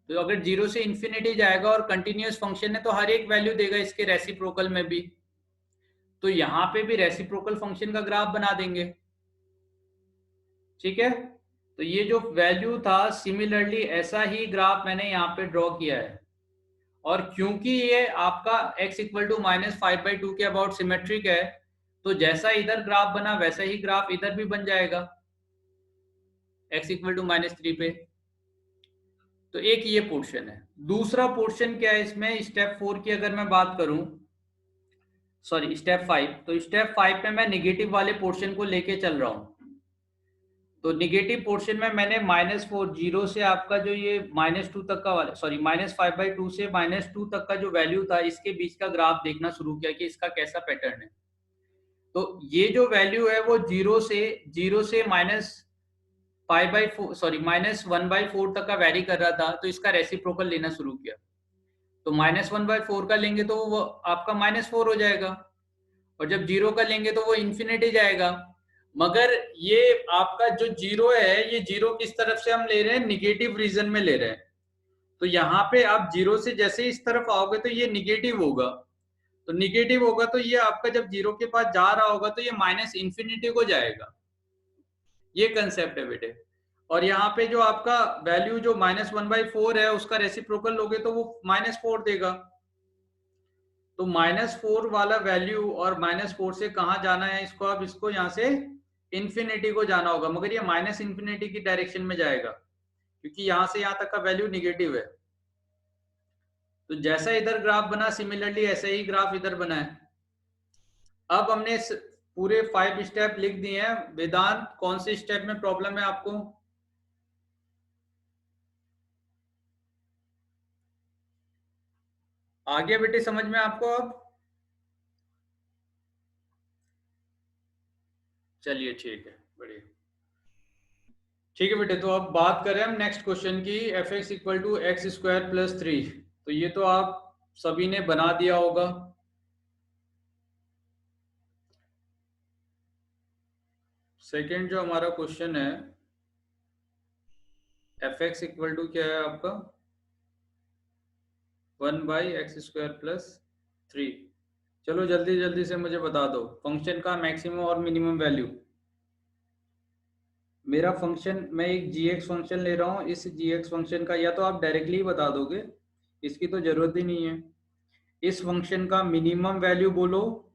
तो अगर 0 से इन्फिनिटी जाएगा और कंटिन्यूअस फंक्शन है तो हर एक वैल्यू देगा इसके रेसिप्रोकल में भी। तो यहाँ पे भी रेसिप्रोकल फंक्शन का ग्राफ बना देंगे। ठीक है। तो ये जो वैल्यू था सिमिलरली ऐसा ही ग्राफ मैंने यहाँ पे ड्रॉ किया है। और क्योंकि ये आपका x इक्वल टू -5/2 के अबाउट सिमेट्रिक है, तो जैसा इधर ग्राफ बना वैसा ही ग्राफ इधर भी बन जाएगा x इक्वल टू -3 पे। तो एक ये पोर्शन है। दूसरा पोर्शन क्या है इसमें, स्टेप 4 की अगर मैं बात करूं, सॉरी स्टेप 5, तो स्टेप 5 में मैं निगेटिव वाले पोर्शन को लेके चल रहा हूं। तो निगेटिव पोर्शन में मैंने -4 0 से आपका जो ये -2 तक का वाला, सॉरी -5/2 से -2 तक का जो वैल्यू था इसके बीच का ग्राफ देखना शुरू किया कि इसका कैसा पैटर्न है। तो ये जो वैल्यू है वो 0 से -1/4 तक का वैरी कर रहा था, तो इसका रेसिप्रोकल लेना शुरू किया। तो -1/4 का लेंगे तो वो आपका -4 हो जाएगा, और जब 0 का लेंगे तो वो इन्फिनिटी जाएगा। मगर ये आपका जो 0 है, ये 0 किस तरफ से हम ले रहे हैं, निगेटिव रीजन में ले रहे हैं। तो यहाँ पे आप 0 से जैसे इस तरफ आओगे तो ये निगेटिव होगा। तो निगेटिव होगा तो ये आपका जब 0 के पास जा रहा होगा तो ये माइनस इन्फिनिटी को जाएगा। ये कंसेप्ट है बेटे। और यहाँ पे जो आपका वैल्यू जो -1/4 है उसका रेसिप्रोकल लोगे तो वो -4 देगा। तो -4 वाला वैल्यू और -4 से कहाँ जाना है इसको, अब इसको यहाँ से इन्फिनिटी को जाना होगा, मगर ये माइनस इन्फिनिटी की डायरेक्शन में जाएगा क्योंकि यहाँ से यहाँ तक का वैल्यू निगेटिव है। तो जैसा इधर ग्राफ बना सिमिलरली ऐसे ही ग्राफ इधर बना है। अब हमने पूरे 5 स्टेप लिख दिए हैं। वेदांत कौन से स्टेप में प्रॉब्लम है आपको? आगे बेटे समझ में आपको अब? चलिए ठीक है, बढ़िया। ठीक है बेटे, तो अब बात करें हम नेक्स्ट क्वेश्चन की, f x equal to x² + 3। तो ये तो आप सभी ने बना दिया होगा। सेकेंड जो हमारा क्वेश्चन है, एफ एक्स इक्वल टू क्या है आपका 1/x² + 3। चलो जल्दी जल्दी से मुझे बता दो फंक्शन का मैक्सिमम और मिनिमम वैल्यू। मेरा फंक्शन, मैं एक gx फंक्शन ले रहा हूँ, इस gx फंक्शन का या तो आप डायरेक्टली ही बता दोगे, इसकी तो जरूरत ही नहीं है। इस फंक्शन का मिनिमम वैल्यू बोलो,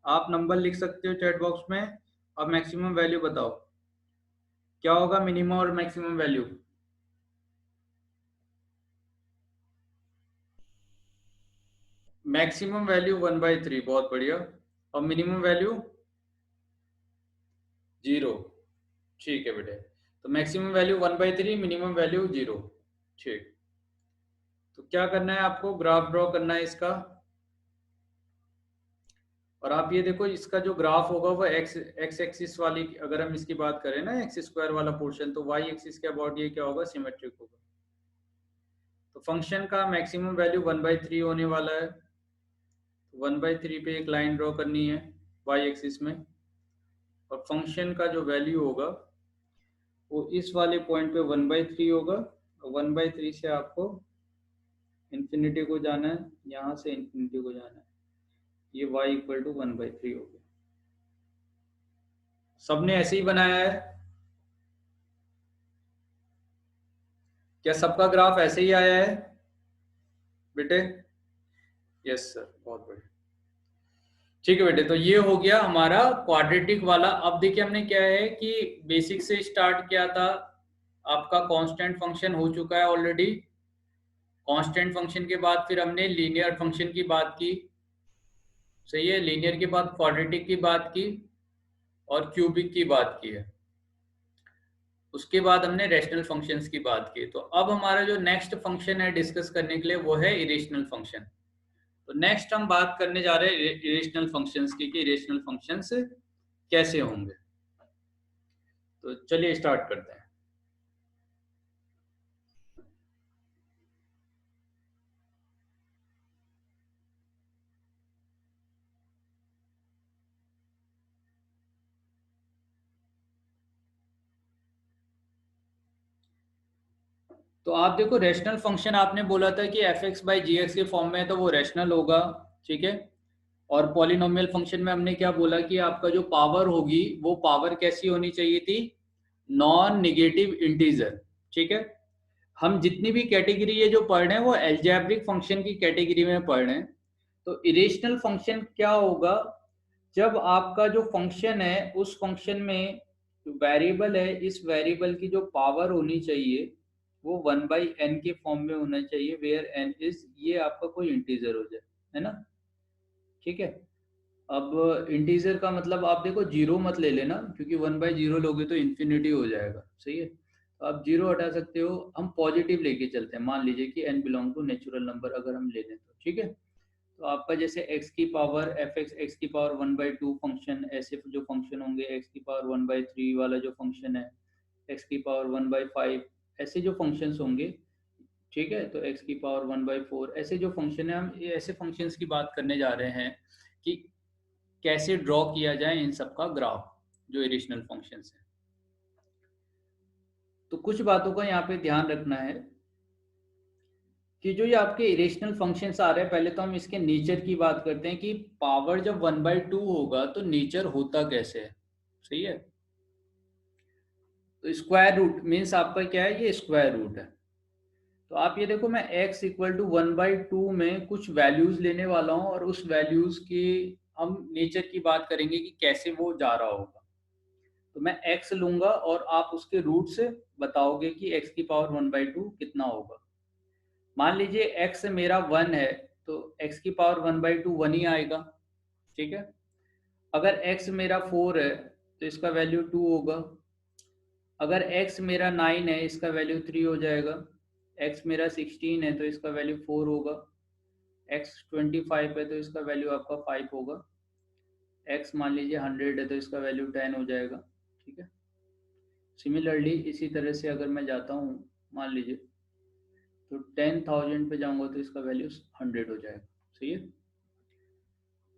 आप नंबर लिख सकते हो चैट बॉक्स में, और मैक्सिमम वैल्यू बताओ क्या होगा मिनिमम और मैक्सिमम वैल्यू। मैक्सिमम वैल्यू 1/3, बहुत बढ़िया। और मिनिमम वैल्यू 0। ठीक है बेटे, तो मैक्सिमम वैल्यू 1/3, मिनिमम वैल्यू 0। ठीक। तो क्या करना है आपको, ग्राफ ड्रॉ करना है इसका। और आप ये देखो इसका जो ग्राफ होगा वो एक्स एक्सिस वाली, अगर हम इसकी बात करें ना x² वाला पोर्शन, तो y एक्सिस के अबाउट ये क्या होगा, सिमेट्रिक होगा। तो फंक्शन का मैक्सिमम वैल्यू 1/3 होने वाला है। 1/3 पे एक लाइन ड्रॉ करनी है y एक्सिस में, और फंक्शन का जो वैल्यू होगा वो इस वाले पॉइंट पे 1/3 होगा। और 1/3 से आपको इन्फिनिटी को जाना है, यहाँ से इन्फिनिटी को जाना है, ये y इक्वल टू 1/3 हो गया। सबने ऐसे ही बनाया है। क्या सबका ग्राफ ऐसे ही आया है बेटे? यस सर, बहुत बढ़िया। ठीक है बेटे, तो ये हो गया हमारा क्वाड्रेटिक वाला। अब देखिए हमने क्या है कि बेसिक से स्टार्ट किया था, आपका कांस्टेंट फंक्शन हो चुका है ऑलरेडी। कांस्टेंट फंक्शन के बाद फिर हमने लीनियर फंक्शन की बात की, सही है। लीनियर के बाद क्वाड्रेटिक की बात की और क्यूबिक की बात की है। उसके बाद हमने रैशनल फंक्शंस की बात की। तो अब हमारा जो नेक्स्ट फंक्शन है डिस्कस करने के लिए वो है इरेशनल फंक्शन। तो नेक्स्ट हम बात करने जा रहे हैं इरेशनल फंक्शंस की, कि इरेशनल फंक्शंस कैसे होंगे। तो चलिए स्टार्ट करते हैं। तो आप देखो, रैशनल फंक्शन आपने बोला था कि f x by g x के फॉर्म में है तो वो रैशनल होगा, ठीक है। और पॉलिनोमियल फंक्शन में हमने क्या बोला कि आपका जो पावर होगी वो पावर कैसी होनी चाहिए थी, नॉन निगेटिव इंटीजर, ठीक है। हम जितनी भी कैटेगरी ये जो पढ़ रहे हैं वो एल्जेब्रिक फंक्शन की कैटेगरी में पढ़ रहे हैं। तो इरेशनल फंक्शन क्या होगा, जब आपका जो फंक्शन है उस फंक्शन में जो वेरिएबल है, इस वेरिएबल की जो पावर होनी चाहिए वो 1/n के फॉर्म में होना चाहिए, वेयर n इज, ये आपका कोई इंटीजर हो जाए, है ना, ठीक है। अब इंटीजर का मतलब आप देखो जीरो मत ले लेना, क्योंकि 1/0 लोगे तो इन्फिनिटी हो जाएगा, सही है। तो आप जीरो हटा सकते हो, हम पॉजिटिव लेके चलते हैं। मान लीजिए कि n belong to natural number अगर हम ले लें तो, ठीक है। तो आपका जैसे x की पावर एफ एक्स, एक्स की पावर 1/2 फंक्शन, ऐसे जो फंक्शन होंगे, x की पावर 1/3 वाला जो फंक्शन है, x की पावर 1/5, ऐसे जो फंक्शंस होंगे, ठीक है। तो x की पावर 1/4, ऐसे जो फंक्शन है, हम ये ऐसे फंक्शंस की बात करने जा रहे हैं कि कैसे ड्रॉ किया जाए इन सब का ग्राफ, जो इरेशनल फंक्शंस हैं। तो कुछ बातों का यहाँ पे ध्यान रखना है कि जो ये आपके इरेशनल फंक्शंस आ रहे हैं, पहले तो हम इसके नेचर की बात करते हैं कि पावर जब 1/2 होगा तो नेचर होता कैसे है, सही है। तो स्क्वायर रूट मीन्स आपका क्या है, ये स्क्वायर रूट है। तो आप ये देखो, मैं x इक्वल टू 1/2 में कुछ वैल्यूज लेने वाला हूँ और उस वैल्यूज की हम नेचर की बात करेंगे कि कैसे वो जा रहा होगा। तो मैं x लूंगा और आप उसके रूट से बताओगे कि x की पावर 1/2 कितना होगा। मान लीजिए x मेरा 1 है, तो x की पावर 1/2 1 ही आएगा, ठीक है। अगर x मेरा 4 है तो इसका वैल्यू 2 होगा। अगर x मेरा 9 है, इसका वैल्यू 3 हो जाएगा। x मेरा 16 है तो इसका वैल्यू 4 होगा। x 25 है तो इसका वैल्यू आपका 5 होगा। x मान लीजिए 100 है तो इसका वैल्यू 10 हो जाएगा, ठीक है। सिमिलरली इसी तरह से अगर मैं जाता हूँ, मान लीजिए तो 10,000 पे जाऊंगा तो इसका वैल्यू 100 हो जाएगा, सही है।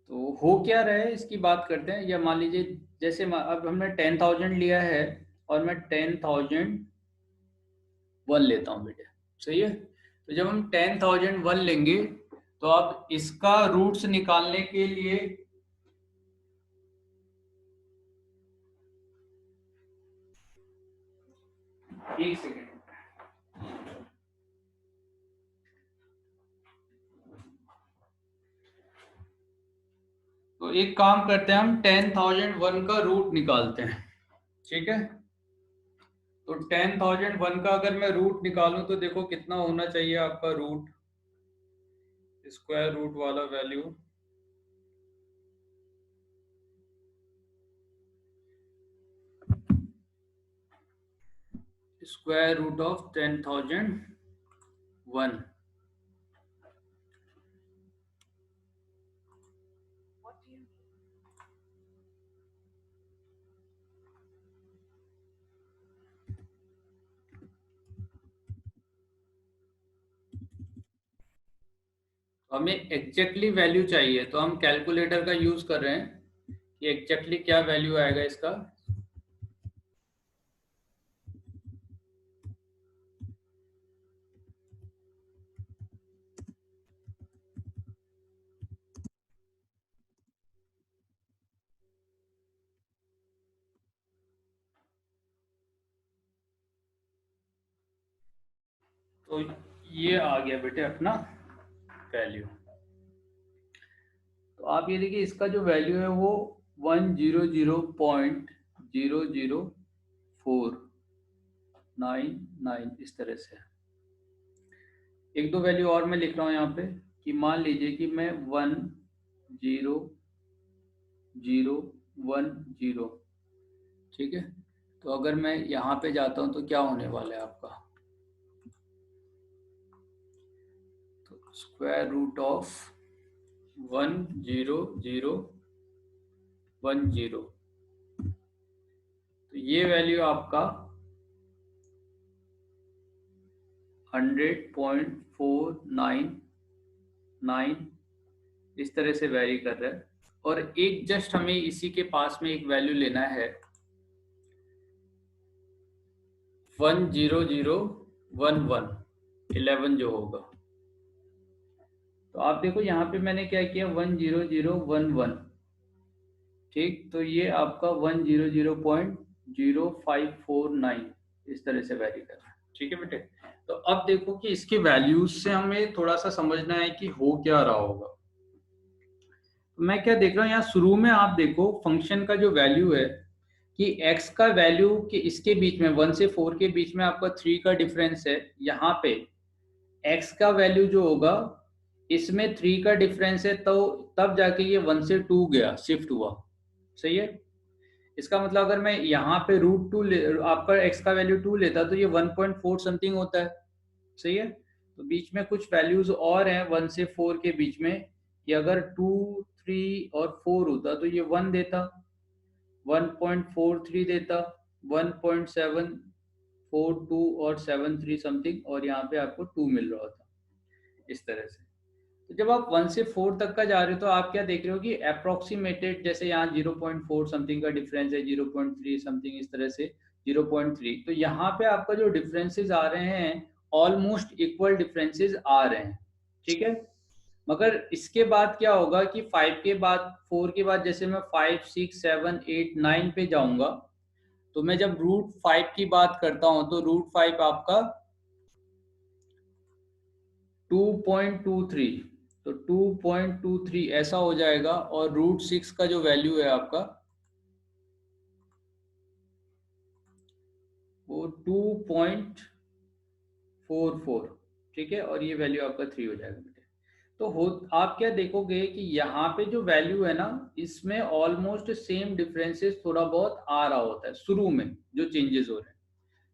तो हो क्या रहा है इसकी बात करते हैं। या मान लीजिए जैसे अब हमने 10,000 लिया है और मैं 10,001 लेता हूँ बेटे, सही है। तो जब हम 10,001 लेंगे तो अब इसका रूट्स निकालने के लिए, एक सेकेंड, तो एक काम करते हैं, हम 10,001 का रूट निकालते हैं, ठीक है। तो 10,001 का अगर मैं रूट निकालूं तो देखो कितना होना चाहिए आपका रूट, स्क्वायर रूट वाला वैल्यू। स्क्वायर रूट ऑफ 10,001, हमें एग्जैक्टली वैल्यू चाहिए तो हम कैलकुलेटर का यूज कर रहे हैं कि एग्जैक्टली क्या वैल्यू आएगा इसका। तो ये आ गया बेटे अपना वैल्यू। तो आप ये देखिए इसका जो वैल्यू है वो 100.00499 इस तरह से है। एक दो वैल्यू और मैं लिख रहा हूँ यहाँ पे कि मान लीजिए कि मैं 10010, ठीक है। तो अगर मैं यहाँ पे जाता हूँ तो क्या होने वाला है आपका, तो स्क्वायर रूट ऑफ 10010, तो ये वैल्यू आपका 100.499 इस तरह से वेरी कर रहा है। और एक जस्ट हमें इसी के पास में एक वैल्यू लेना है 10011 जो होगा। तो आप देखो यहाँ पे मैंने क्या किया 10011, ठीक। तो ये आपका 100.0549 इस तरह से वैरी कर रहा है, ठीक है बेटे। तो अब देखो कि इसके वैल्यूज से हमें थोड़ा सा समझना है कि हो क्या रहा होगा। तो मैं क्या देख रहा हूँ यहाँ शुरू में, आप देखो फंक्शन का जो वैल्यू है कि x का वैल्यू कि इसके बीच में 1 से 4 के बीच में आपका 3 का डिफरेंस है। यहाँ पे x का वैल्यू जो होगा इसमें 3 का डिफरेंस है, तो तब जाके ये 1 से 2 गया, शिफ्ट हुआ, सही है। इसका मतलब अगर मैं यहाँ पे √2 आपका x का वैल्यू 2 लेता तो ये 1.4 समथिंग होता है, सही है। तो बीच में कुछ वैल्यूज और हैं 1 से 4 के बीच में, कि अगर 2, 3 और 4 होता तो ये 1 देता, 1.43 देता, 1.742 और 73 समथिंग, और यहाँ पे आपको 2 मिल रहा था इस तरह से। तो जब आप 1 से 4 तक का जा रहे हो तो आप क्या देख रहे हो कि अप्रोक्सीमेटेड, जैसे यहाँ 0.4 समथिंग का डिफरेंस है, 0.3 समथिंग इस तरह से 0.3, तो यहाँ पे आपका जो डिफरेंसेस आ रहे हैं ऑलमोस्ट इक्वल डिफरेंसेस आ रहे हैं, ठीक है। मगर इसके बाद क्या होगा कि 5 के बाद 4 के बाद जैसे मैं 5, 6, 7, 8, 9 पे जाऊंगा, तो मैं जब √5 की बात करता हूं तो √5 आपका 2.23, तो 2.23 ऐसा हो जाएगा। और √6 का जो वैल्यू है आपका वो 2.44, ठीक है। और ये वैल्यू आपका 3 हो जाएगा बेटे। तो आप क्या देखोगे कि यहाँ पे जो वैल्यू है ना, इसमें ऑलमोस्ट सेम डिफरेंसेस थोड़ा बहुत आ रहा होता है शुरू में जो चेंजेस हो रहे हैं।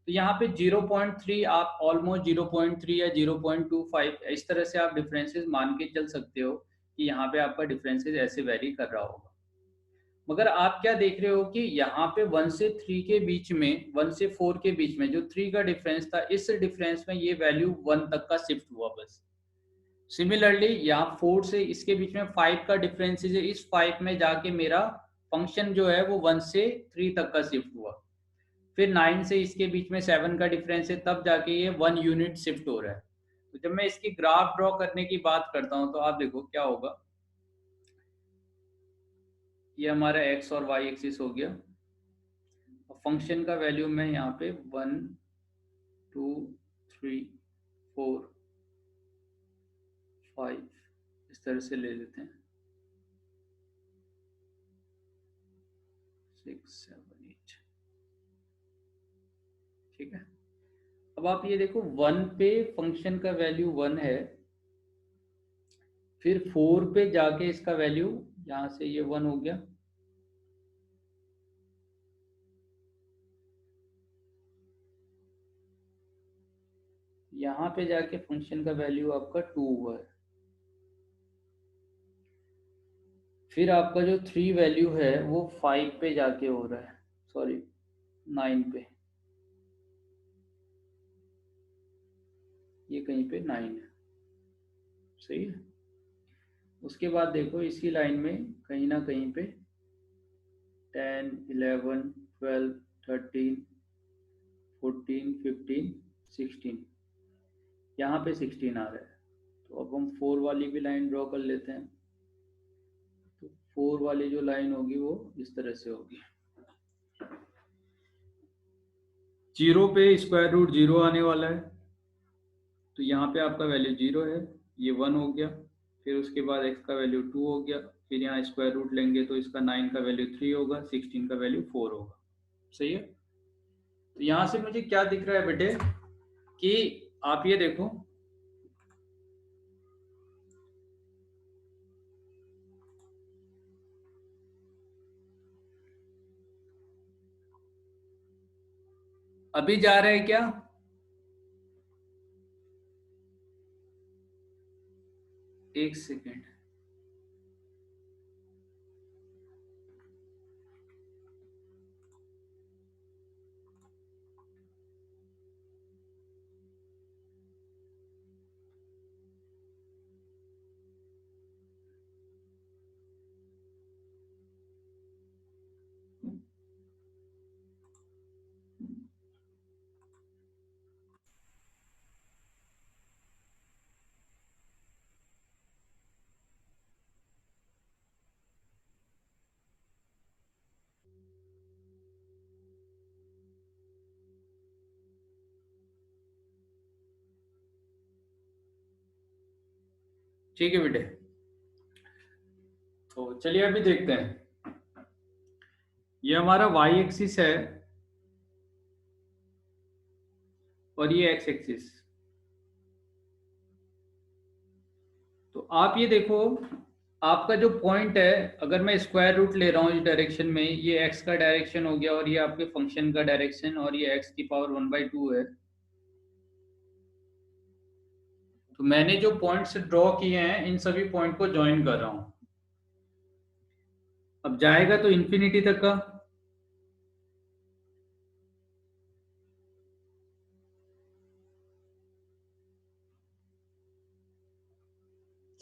तो यहाँ पे 0.3 आप ऑलमोस्ट 0.3 या 0.25 इस तरह से आप डिफरेंसेस मान के चल सकते हो कि यहाँ पे आपका डिफरेंसेस ऐसे वेरी कर रहा होगा। मगर आप क्या देख रहे हो कि यहाँ पे 1 से 3 के बीच में, 1 से 4 के बीच में जो 3 का डिफरेंस था, इस डिफरेंस में ये वैल्यू 1 तक का शिफ्ट हुआ बस। सिमिलरली यहाँ 4 से इसके बीच में 5 का डिफरेंस है, इस 5 में जाके मेरा फंक्शन जो है वो 1 से 3 तक का शिफ्ट हुआ। फिर 9 से इसके बीच में 7 का डिफरेंस है, तब जाके ये 1 यूनिट शिफ्ट हो रहा है। तो जब मैं इसकी ग्राफ ड्रॉ करने की बात करता हूँ तो आप देखो क्या होगा, ये हमारा x और y एक्सिस हो गया। फंक्शन का वैल्यू मैं यहाँ पे 1, 2, 3, 4, 5 इस तरह से ले लेते हैं, 6, 7, 8, ठीक है। अब आप ये देखो 1 पे फंक्शन का वैल्यू 1 है, फिर 4 पे जाके इसका वैल्यू यहाँ से ये 1 हो गया, यहाँ पे जाके फंक्शन का वैल्यू आपका 2 हुआ है। फिर आपका जो 3 वैल्यू है वो 5 पे जाके हो रहा है, सॉरी 9 पे, ये कहीं पे 9 है, सही है। उसके बाद देखो इसी लाइन में कहीं ना कहीं पे 10, 11, 12, 13, 14, 15, 16, यहाँ पे 16 आ रहा है। तो अब हम 4 वाली भी लाइन ड्रॉ कर लेते हैं। तो 4 वाली जो लाइन होगी वो इस तरह से होगी, 0 पे स्क्वायर रूट 0 आने वाला है, तो यहाँ पे आपका वैल्यू 0 है, ये 1 हो गया, फिर उसके बाद x का वैल्यू 2 हो गया, फिर यहाँ स्क्वायर रूट लेंगे तो इसका 9 का वैल्यू 3 होगा, 16 का वैल्यू 4 होगा। सही है। तो यहाँ से मुझे क्या दिख रहा है बेटे कि आप ये देखो, अभी जा रहा है क्या? एक सेकेंड, ठीक है बेटे। तो चलिए अभी देखते हैं, ये हमारा y एक्सिस है और ये x एक्सिस। तो आप ये देखो, आपका जो पॉइंट है, अगर मैं स्क्वायर रूट ले रहा हूँ इस डायरेक्शन में, ये x का डायरेक्शन हो गया और ये आपके फंक्शन का डायरेक्शन, और ये x की पावर 1/2 है। तो मैंने जो पॉइंट्स ड्रॉ किए हैं इन सभी पॉइंट को ज्वाइन कर रहा हूँ। अब जाएगा तो इन्फिनिटी तक का,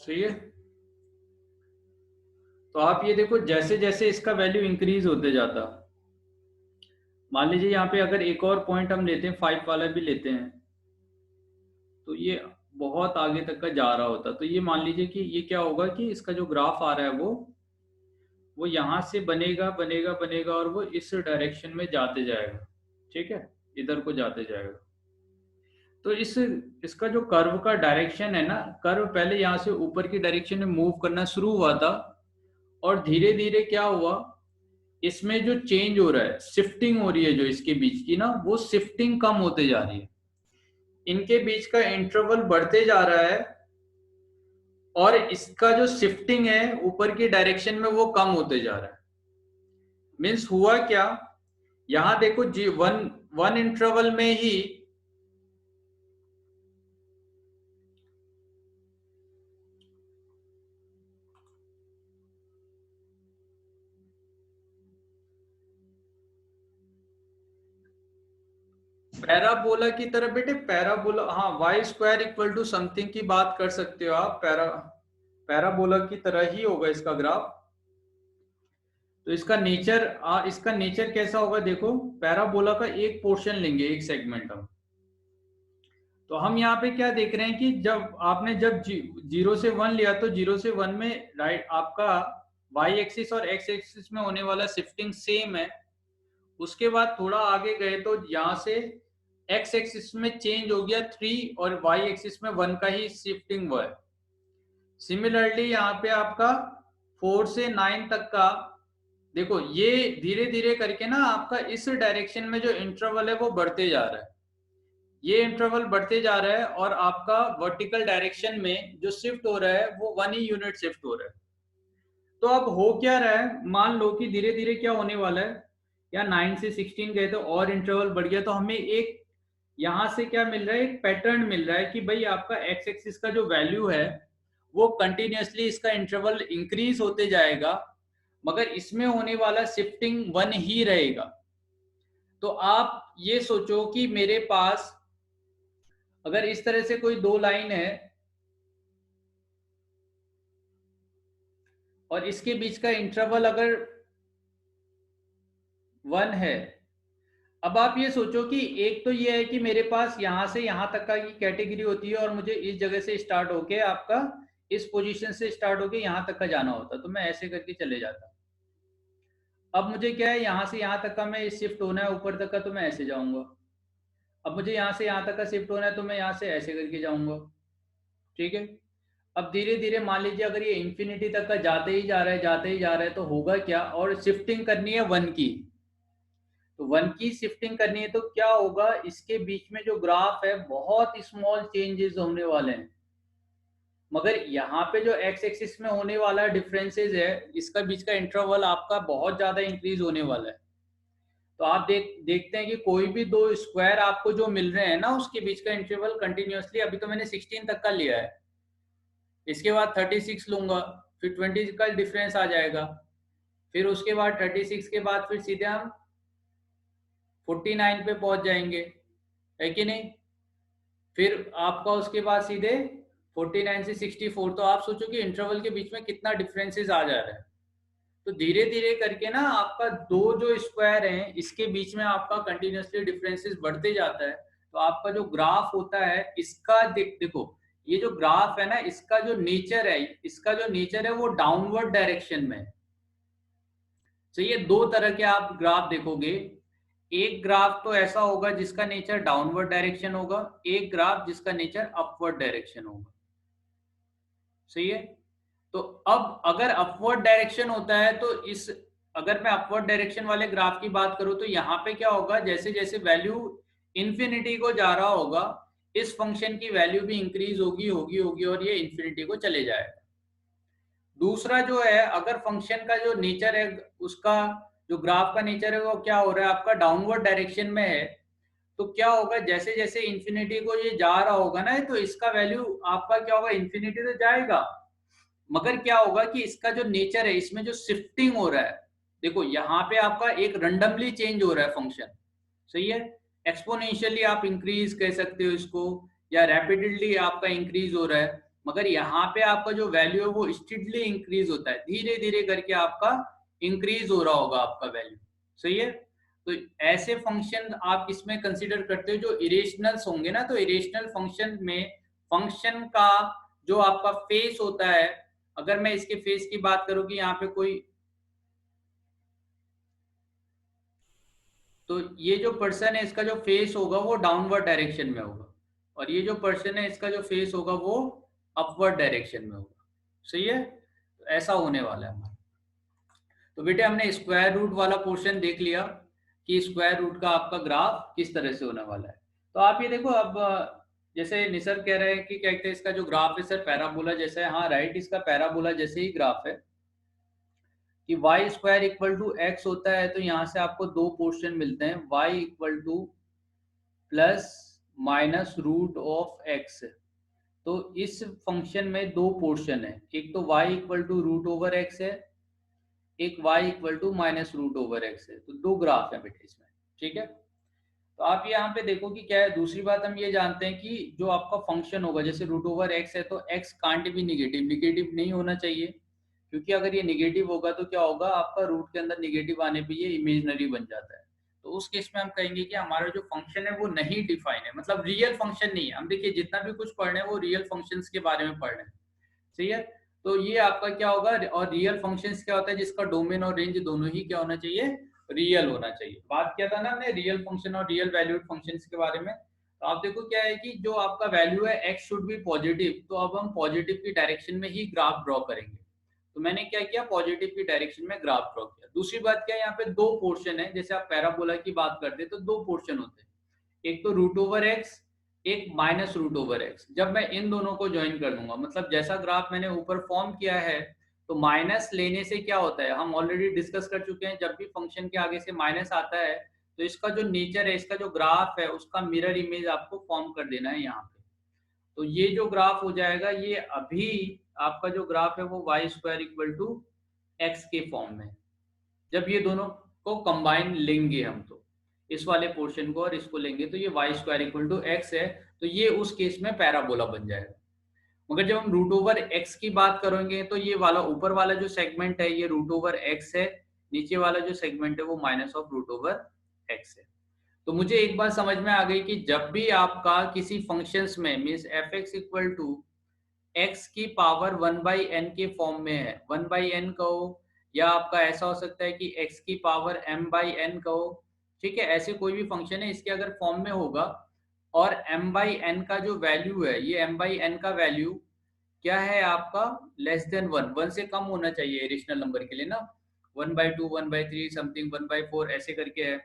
सही है। तो आप ये देखो, जैसे जैसे इसका वैल्यू इंक्रीज होते जाता, मान लीजिए यहाँ पे अगर एक और पॉइंट हम लेते हैं, 5 वाला भी लेते हैं, तो ये बहुत आगे तक का जा रहा होता। तो ये मान लीजिए कि ये क्या होगा कि इसका जो ग्राफ आ रहा है वो यहाँ से बनेगा बनेगा बनेगा और वो इस डायरेक्शन में जाते जाएगा, ठीक है, इधर को जाते जाएगा। तो इसका जो कर्व का डायरेक्शन है ना, कर्व पहले यहाँ से ऊपर की डायरेक्शन में मूव करना शुरू हुआ था, और धीरे धीरे क्या हुआ, इसमें जो चेंज हो रहा है, शिफ्टिंग हो रही है जो इसके बीच की ना, वो शिफ्टिंग कम होते जा रही है, इनके बीच का इंटरवल बढ़ते जा रहा है, और इसका जो शिफ्टिंग है ऊपर की डायरेक्शन में वो कम होते जा रहा है। मीन्स हुआ क्या, यहां देखो जी, वन इंटरवल में ही पैराबोला की तरह बेटे, पैराबोला, हाँ, y square equal to something की बात कर सकते हो आप, पैराबोला की तरह ही होगा इसका ग्राफ। तो इसका नेचर कैसा होगा, देखो, पैराबोला का एक पोर्शन लेंगे, एक सेगमेंट हम। तो हम यहाँ पे क्या देख रहे हैं कि जब आपने जब 0 से 1 लिया, तो 0 से 1 में राइट आपका y एक्सिस और x एक्सिस में होने वाला शिफ्टिंग सेम है। उसके बाद थोड़ा आगे गए तो यहाँ से x एक्सिस में चेंज हो गया 3, और y एक्सिस में 1 का ही शिफ्टिंग हुआ है। सिमिलरली यहाँ पे आपका 4 से 9 तक का, देखो ये धीरे धीरे करके ना आपका इस डायरेक्शन में जो इंटरवल है वो बढ़ते जा रहा है, ये इंटरवल बढ़ते जा रहा है, और आपका वर्टिकल डायरेक्शन में जो शिफ्ट हो रहा है वो 1 ही यूनिट शिफ्ट हो रहा है। तो अब हो क्या रहा है, मान लो कि धीरे धीरे क्या होने वाला है, या 9 से 16 गए तो और इंटरवल बढ़ गया, तो हमें एक यहाँ से क्या मिल रहा है, एक पैटर्न मिल रहा है कि भाई आपका एक्स एक्सिस का जो वैल्यू है वो कंटिन्यूसली इसका इंटरवल इंक्रीज होते जाएगा, मगर इसमें होने वाला शिफ्टिंग 1 ही रहेगा। तो आप ये सोचो कि मेरे पास अगर इस तरह से कोई दो लाइन है और इसके बीच का इंटरवल अगर 1 है, अब आप ये सोचो कि एक तो ये है कि मेरे पास यहाँ से यहाँ तक का की कैटेगरी होती है, और मुझे इस जगह से स्टार्ट होके आपका इस पोजीशन से स्टार्ट होके यहाँ तक का जाना होता, तो मैं ऐसे करके चले जाता। अब मुझे क्या है, यहाँ से यहाँ तक का मैं शिफ्ट होना है ऊपर तक का, तो मैं ऐसे जाऊंगा। अब मुझे यहाँ से यहाँ तक का शिफ्ट होना है तो मैं यहाँ से ऐसे करके जाऊंगा, ठीक है। अब धीरे धीरे मान लीजिए अगर ये इंफिनिटी तक का जाते ही जा रहा है, जाते ही जा रहा है, तो होगा क्या, और शिफ्टिंग करनी है 1 की, तो 1 की शिफ्टिंग करनी है तो क्या होगा, इसके बीच में जो ग्राफ है बहुत स्मॉल चेंजेस होने वाले हैं, मगर यहाँ पे जो एक्स एक्सिस में होने वाला डिफरेंसेस है, इसका बीच का इंटरवल आपका बहुत ज्यादा इंक्रीज होने वाला है। तो आप देखते हैं कि कोई भी दो स्क्वायर आपको जो मिल रहे हैं ना, उसके बीच का इंटरवल कंटिन्यूअसली, अभी तो मैंने 16 तक का लिया है, इसके बाद 36 लूंगा, फिर 20 का डिफरेंस आ जाएगा, फिर उसके बाद 36 के बाद फिर सीधे हम 49 पे पहुंच जाएंगे, है कि नहीं। फिर आपका उसके बाद सीधे 49 से 64, तो आप सोचो कि इंटरवल के बीच में कितना डिफरेंसेस आ जा रहा है। तो धीरे धीरे करके ना आपका दो जो स्क्वायर हैं इसके बीच में आपका कंटिन्यूसली डिफरेंसेस बढ़ते जाता है। तो आपका जो ग्राफ होता है इसका देखो, ये जो ग्राफ है ना, इसका जो नेचर है, वो डाउनवर्ड डायरेक्शन में है। तो ये दो तरह के आप ग्राफ देखोगे, एक ग्राफ तो ऐसा होगा जिसका नेचर डाउनवर्ड डायरेक्शन होगा, एक ग्राफ जिसका नेचर अपवर्ड डायरेक्शन होगा, सही है। तो अब अगर अपवर्ड डायरेक्शन होता है तो इस, अगर मैं अपवर्ड डायरेक्शन वाले ग्राफ की बात करूं तो यहाँ पे क्या होगा, जैसे जैसे वैल्यू इंफिनिटी को जा रहा होगा, इस फंक्शन की वैल्यू भी इंक्रीज होगी होगी होगी और ये इंफिनिटी को चले जाएगा। दूसरा जो है, अगर फंक्शन का जो नेचर है, उसका जो ग्राफ का नेचर है वो क्या हो रहा है, आपका डाउनवर्ड डायरेक्शन में है, तो क्या होगा, जैसे जैसे इंफिनिटी को ये जा रहा होगा ना, तो इसका वैल्यू आपका क्या होगा, इंफिनिटी तो जाएगा, मगर क्या होगा कि इसका जो नेचर है, इसमें जो शिफ्टिंग हो रहा है, देखो यहाँ पे आपका एक रैंडमली चेंज हो रहा है फंक्शन, सही है। एक्सपोनेंशियली आप इंक्रीज कह सकते हो इसको, या रैपिडली आपका इंक्रीज हो रहा है, मगर यहाँ पे आपका जो वैल्यू है वो स्टीडली इंक्रीज होता है, धीरे धीरे करके आपका इंक्रीज हो रहा होगा आपका वैल्यू, सही है। तो ऐसे फंक्शन आप इसमें कंसिडर करते हो जो इरेशनल्स होंगे ना, तो इरेशनल फंक्शन में फंक्शन का जो आपका फेस होता है, अगर मैं इसके फेस की बात करूं कि यहाँ पे कोई, तो ये जो पर्सन है इसका जो फेस होगा वो डाउनवर्ड डायरेक्शन में होगा, और ये जो पर्सन है इसका जो फेस होगा वो अपवर्ड डायरेक्शन में होगा, सही है। तो ऐसा होने वाला है हमारा। तो बेटे हमने स्क्वायर रूट वाला पोर्शन देख लिया कि स्क्वायर रूट का आपका ग्राफ किस तरह से होने वाला है। तो आप ये देखो, अब जैसे निसर कह रहे हैं कि क्या कहते हैं, इसका जो ग्राफ है सर पैराबोला जैसा है, हाँ राइट, इसका पैराबोला जैसे ही ग्राफ है कि y square equal to x होता है, तो यहाँ से आपको दो पोर्शन मिलते हैं, y equal to plus minus root of x. तो इस फंक्शन में दो पोर्शन है, एक तो y equal to root over x है, एक y equal to minus root over x है, तो दो ग्राफ है बेटे इसमें, ठीक है। तो आप यहाँ पे देखो कि क्या है, दूसरी बात हम ये जानते हैं कि जो आपका फंक्शन होगा, जैसे रूट ओवर एक्स है तो एक्स कांट भी निगेटिव, निगेटिव नहीं होना चाहिए, क्योंकि अगर ये निगेटिव होगा तो क्या होगा, आपका रूट के अंदर निगेटिव आने पे ये इमेजनरी बन जाता है। तो उस केस में हम कहेंगे कि हमारा जो फंक्शन है वो नहीं डिफाइन है, मतलब रियल फंक्शन नहीं है। हम देखिए जितना भी कुछ पढ़ रहे हैं वो रियल फंक्शंस के बारे में पढ़ रहे हैं, सही है। तो ये आपका क्या होगा, और रियल फंक्शंस क्या होता है, जिसका डोमेन और रेंज दोनों ही क्या होना चाहिए, रियल होना चाहिए। बात किया था ना हमने रियल फंक्शन और रियल वैल्यूड फंक्शंस के बारे में। तो आप देखो क्या है कि जो आपका वैल्यू है x शुड बी पॉजिटिव, तो अब हम पॉजिटिव की डायरेक्शन में ही ग्राफ ड्रॉ करेंगे। तो मैंने क्या किया, पॉजिटिव की डायरेक्शन में ग्राफ ड्रॉ किया। दूसरी बात क्या है, यहाँ पे दो पोर्शन है, जैसे आप पैराबोला की बात करते हैं तो दो पोर्शन होते हैं, एक तो रूट ओवर एक्स, एक माइनस रूट ओवर एक्स। जब मैं इन दोनों को ज्वाइन कर दूंगा, मतलब जैसा ग्राफ मैंने ऊपर फॉर्म किया है, तो माइनस लेने से क्या होता है, हम ऑलरेडी डिस्कस कर चुके हैं, जब भी फंक्शन के आगे से माइनस आता है तो इसका जो नेचर है, इसका जो ग्राफ है, उसका मिरर इमेज आपको फॉर्म कर देना है यहाँ पे। तो ये जो ग्राफ हो जाएगा, ये अभी आपका जो ग्राफ है वो y square equal to x के फॉर्म में। जब ये दोनों को कंबाइन लेंगे हम, तो इस वाले पोर्शन को और इसको लेंगे तो ये y square equal to x है, तो ये उस केस में पैराबोला बन जाएगा। मगर जब हम रूट ओवर एक्स की बात करेंगे तो ये वाला ऊपर वाला जो सेगमेंट है ये रूट ओवर एक्स है, नीचे वाला जो सेगमेंट है वो minus of root over x है। तो मुझे एक बात समझ में आ गई कि जब भी आपका किसी फंक्शंस में means f x equal to x की पावर 1/n के फॉर्म में है, 1/n कहो, या आपका ऐसा हो सकता है कि x की पावर m/n कहो, ठीक है। ऐसे कोई भी फंक्शन है इसके अगर फॉर्म में होगा और m बाई एन का जो वैल्यू है, ये m बाई एन का वैल्यू क्या है आपका, लेस देन वन से कम होना चाहिए इरेशनल नंबर के लिए ना, 1/2 1/3 समथिंग 1/4 ऐसे करके है।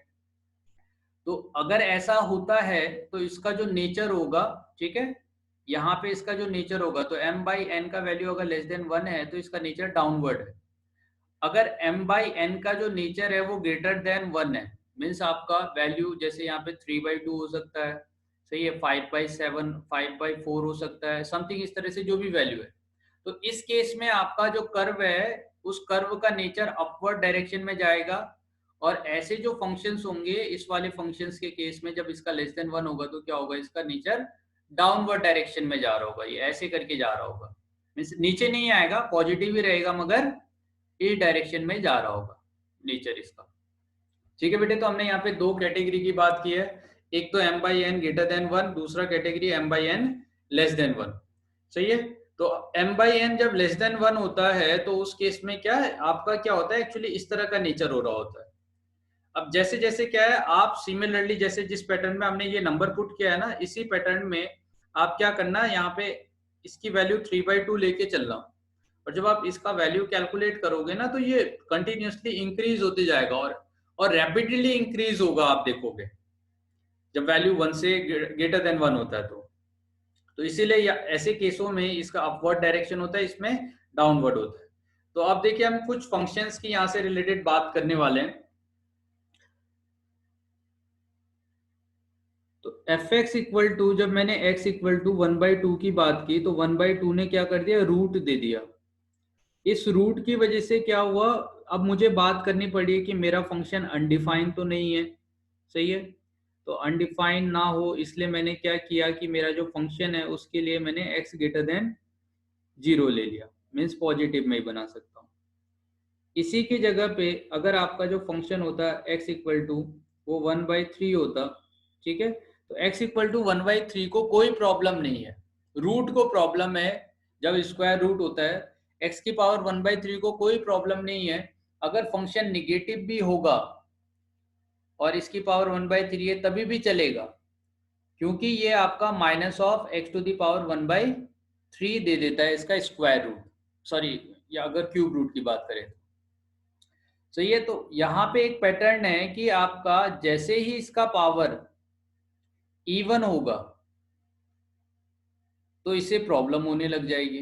तो अगर ऐसा होता है तो इसका जो नेचर होगा, ठीक है, यहाँ पे इसका जो नेचर होगा, तो m बाई एन का वैल्यू अगर लेस देन 1 है तो इसका नेचर डाउनवर्ड है। अगर m बाई एन का जो नेचर है वो ग्रेटर देन 1 है, मीन्स आपका वैल्यू जैसे यहाँ पे 3/2 हो सकता है, सही है, 5/7 5/4 हो सकता है, समथिंग इस तरह से जो भी वैल्यू है। तो इस केस में आपका जो कर्व है उस कर्व का नेचर अपवर्ड डायरेक्शन में जाएगा, और ऐसे जो फंक्शंस होंगे इस वाले फंक्शंस के केस में जब इसका लेस देन 1 होगा तो क्या होगा, इसका नेचर डाउनवर्ड डायरेक्शन में जा रहा होगा, ये ऐसे करके जा रहा होगा, मीन्स नीचे नहीं आएगा, पॉजिटिव ही रहेगा मगर इस डायरेक्शन में जा रहा होगा नेचर इसका। ठीक है बेटे, तो हमने यहाँ पे दो कैटेगरी की बात की है, एक तो m by n greater than 1, दूसरा category m by n less than 1, सही है। तो m बाई एन जब लेस देन 1 होता है तो उस केस में क्या है आपका, क्या होता है एक्चुअली इस तरह का नेचर हो रहा होता है। अब जैसे जैसे क्या है, आप सिमिलरली जैसे जिस पैटर्न में हमने ये नंबर पुट किया है ना, इसी पैटर्न में आप क्या करना है, यहाँ पे इसकी वैल्यू 3/2 लेके चलना, और जब आप इसका वैल्यू कैलकुलेट करोगे ना तो ये कंटिन्यूअसली इंक्रीज होते जाएगा, और रैपिडली इंक्रीज होगा, आप देखोगे जब वैल्यू 1 से ग्रेटर देन 1 होता है तो इसीलिए ऐसे केसों में इसका अपवर्ड डायरेक्शन होता है, इसमें डाउनवर्ड होता है। तो अब देखिए हम कुछ फंक्शंस की यहाँ से रिलेटेड बात करने वाले हैं। तो एफ एक्स इक्वल टू, जब मैंने x इक्वल टू 1/2 की बात की तो 1/2 ने क्या कर दिया, रूट दे दिया। इस रूट की वजह से क्या हुआ, अब मुझे बात करनी पड़ी कि मेरा फंक्शन अनडिफाइन तो नहीं है, सही है। तो अनडिफाइन ना हो इसलिए मैंने क्या किया कि मेरा जो फंक्शन है उसके लिए मैंने x ग्रेटर देन 0 ले लिया, मीन्स पॉजिटिव में ही बना सकता हूँ। इसी की जगह पे अगर आपका जो फंक्शन होता है x इक्वल टू वो 1/3 होता, ठीक है, तो x इक्वल टू 1/3 को कोई प्रॉब्लम नहीं है, रूट को प्रॉब्लम है। जब स्क्वायर रूट होता है x की पावर 1/3 को कोई प्रॉब्लम नहीं है, अगर फंक्शन निगेटिव भी होगा और इसकी पावर 1/3 है तभी भी चलेगा, क्योंकि ये आपका minus of x to the power 1/3 दे देता है इसका स्क्वायर रूट, सॉरी, या अगर क्यूब रूट की बात करें तो ये, तो यहाँ पे एक पैटर्न है कि आपका जैसे ही इसका पावर इवन होगा तो इसे प्रॉब्लम होने लग जाएगी,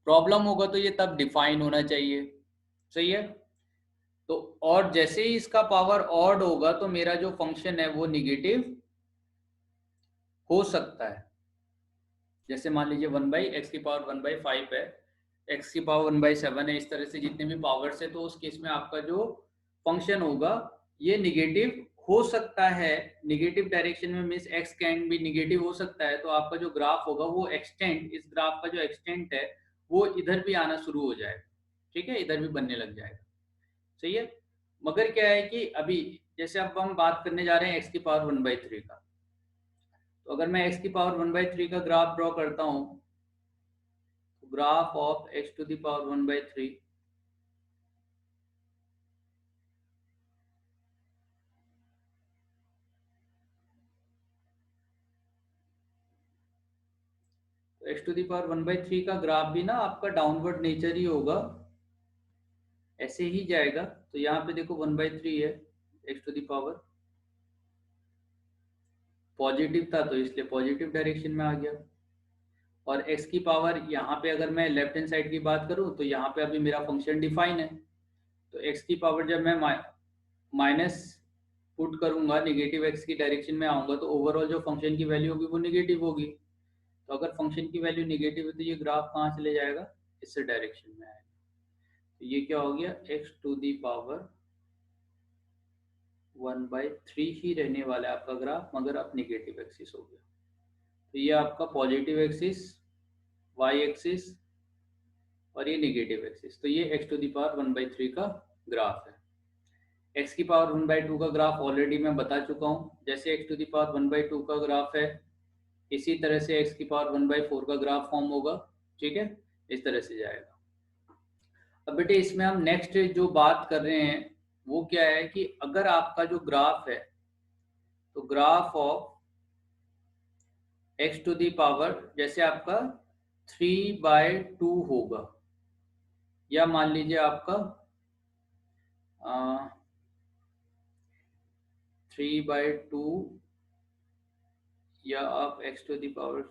प्रॉब्लम होगा तो ये तब डिफाइन होना चाहिए, सही है। तो और जैसे ही इसका पावर ऑड होगा तो मेरा जो फंक्शन है वो निगेटिव हो सकता है। जैसे मान लीजिए 1/x की पावर 1/5 है, x की पावर 1/7 है, इस तरह से जितने भी पावर्स है, तो उस केस में आपका जो फंक्शन होगा ये निगेटिव हो सकता है, निगेटिव डायरेक्शन में, मीन्स x कैन भी निगेटिव हो सकता है। तो आपका जो ग्राफ होगा वो एक्सटेंट, इस ग्राफ का जो एक्सटेंट है वो इधर भी आना शुरू हो जाएगा, ठीक है, इधर भी बनने लग जाएगा, सही है। मगर क्या है कि अभी जैसे अब हम बात करने जा रहे हैं x की पावर 1/3 का, तो अगर मैं x की पावर 1/3 का ग्राफ ड्रॉ करता हूँ, graph of x to the power 1/3, तो x टू द पावर 1/3 का ग्राफ भी ना आपका डाउनवर्ड नेचर ही होगा, ऐसे ही जाएगा। तो यहाँ पे देखो 1/3 है, x to the power positive था तो इसलिए पॉजिटिव डायरेक्शन में आ गया, और x की पावर यहाँ पे अगर मैं लेफ्ट हैंड साइड की बात करूँ तो यहाँ पे अभी मेरा फंक्शन डिफाइन है, तो x की पावर जब मैं माइनस पुट करूंगा, निगेटिव x की डायरेक्शन में आऊंगा, तो ओवरऑल जो फंक्शन की वैल्यू होगी वो निगेटिव होगी। तो अगर फंक्शन की वैल्यू निगेटिव है तो ये ग्राफ कहाँ चले जाएगा, इस डायरेक्शन में आएगा। तो ये क्या हो गया, x टू दी पावर 1/3 ही रहने वाला है आपका ग्राफ, मगर अब निगेटिव एक्सिस हो गया। तो ये आपका पॉजिटिव एक्सिस, वाई एक्सिस, और ये निगेटिव एक्सिस। तो ये x टू दी पावर 1/3 का ग्राफ है। x की पावर 1/2 का ग्राफ ऑलरेडी मैं बता चुका हूँ, जैसे x टू दी पावर 1/2 का ग्राफ है इसी तरह से x की पावर 1/4 का ग्राफ फॉर्म होगा, ठीक है, इस तरह से जाएगा। अब बेटे इसमें हम नेक्स्ट जो बात कर रहे हैं वो क्या है कि अगर आपका जो ग्राफ है, तो graph of x to the power जैसे आपका 3/2 होगा, या मान लीजिए आपका 3/2, या आप एक्स टू दी पावर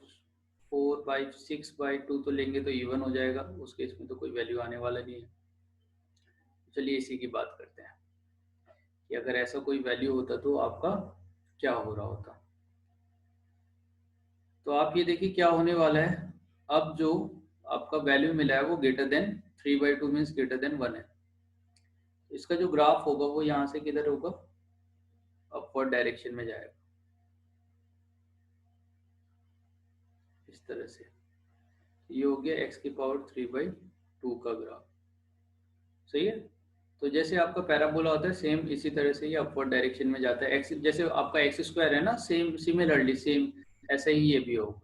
4/6/2 तो लेंगे तो इवन हो जाएगा, उस केस में तो कोई वैल्यू आने वाला नहीं है। चलिए इसी की बात करते हैं कि अगर ऐसा कोई वैल्यू होता तो आपका क्या हो रहा होता। तो आप ये देखिए क्या होने वाला है। अब जो आपका वैल्यू मिला है वो greater than 3/2 means greater than 1 है। इसका जो ग्राफ होगा वो यहाँ से किधर होगा, अपवर्ड डायरेक्शन में जाएगा इस तरह से। ये हो गया x की पावर 3/2 का ग्राफ, सही है। तो जैसे आपका पैराबोला होता है सेम इसी तरह से ये अपवर्ड डायरेक्शन में जाता है। एक्स जैसे आपका एक्स स्क्वायर है ना, सेम सिमिलरली सेम ऐसा ही ये भी होगा।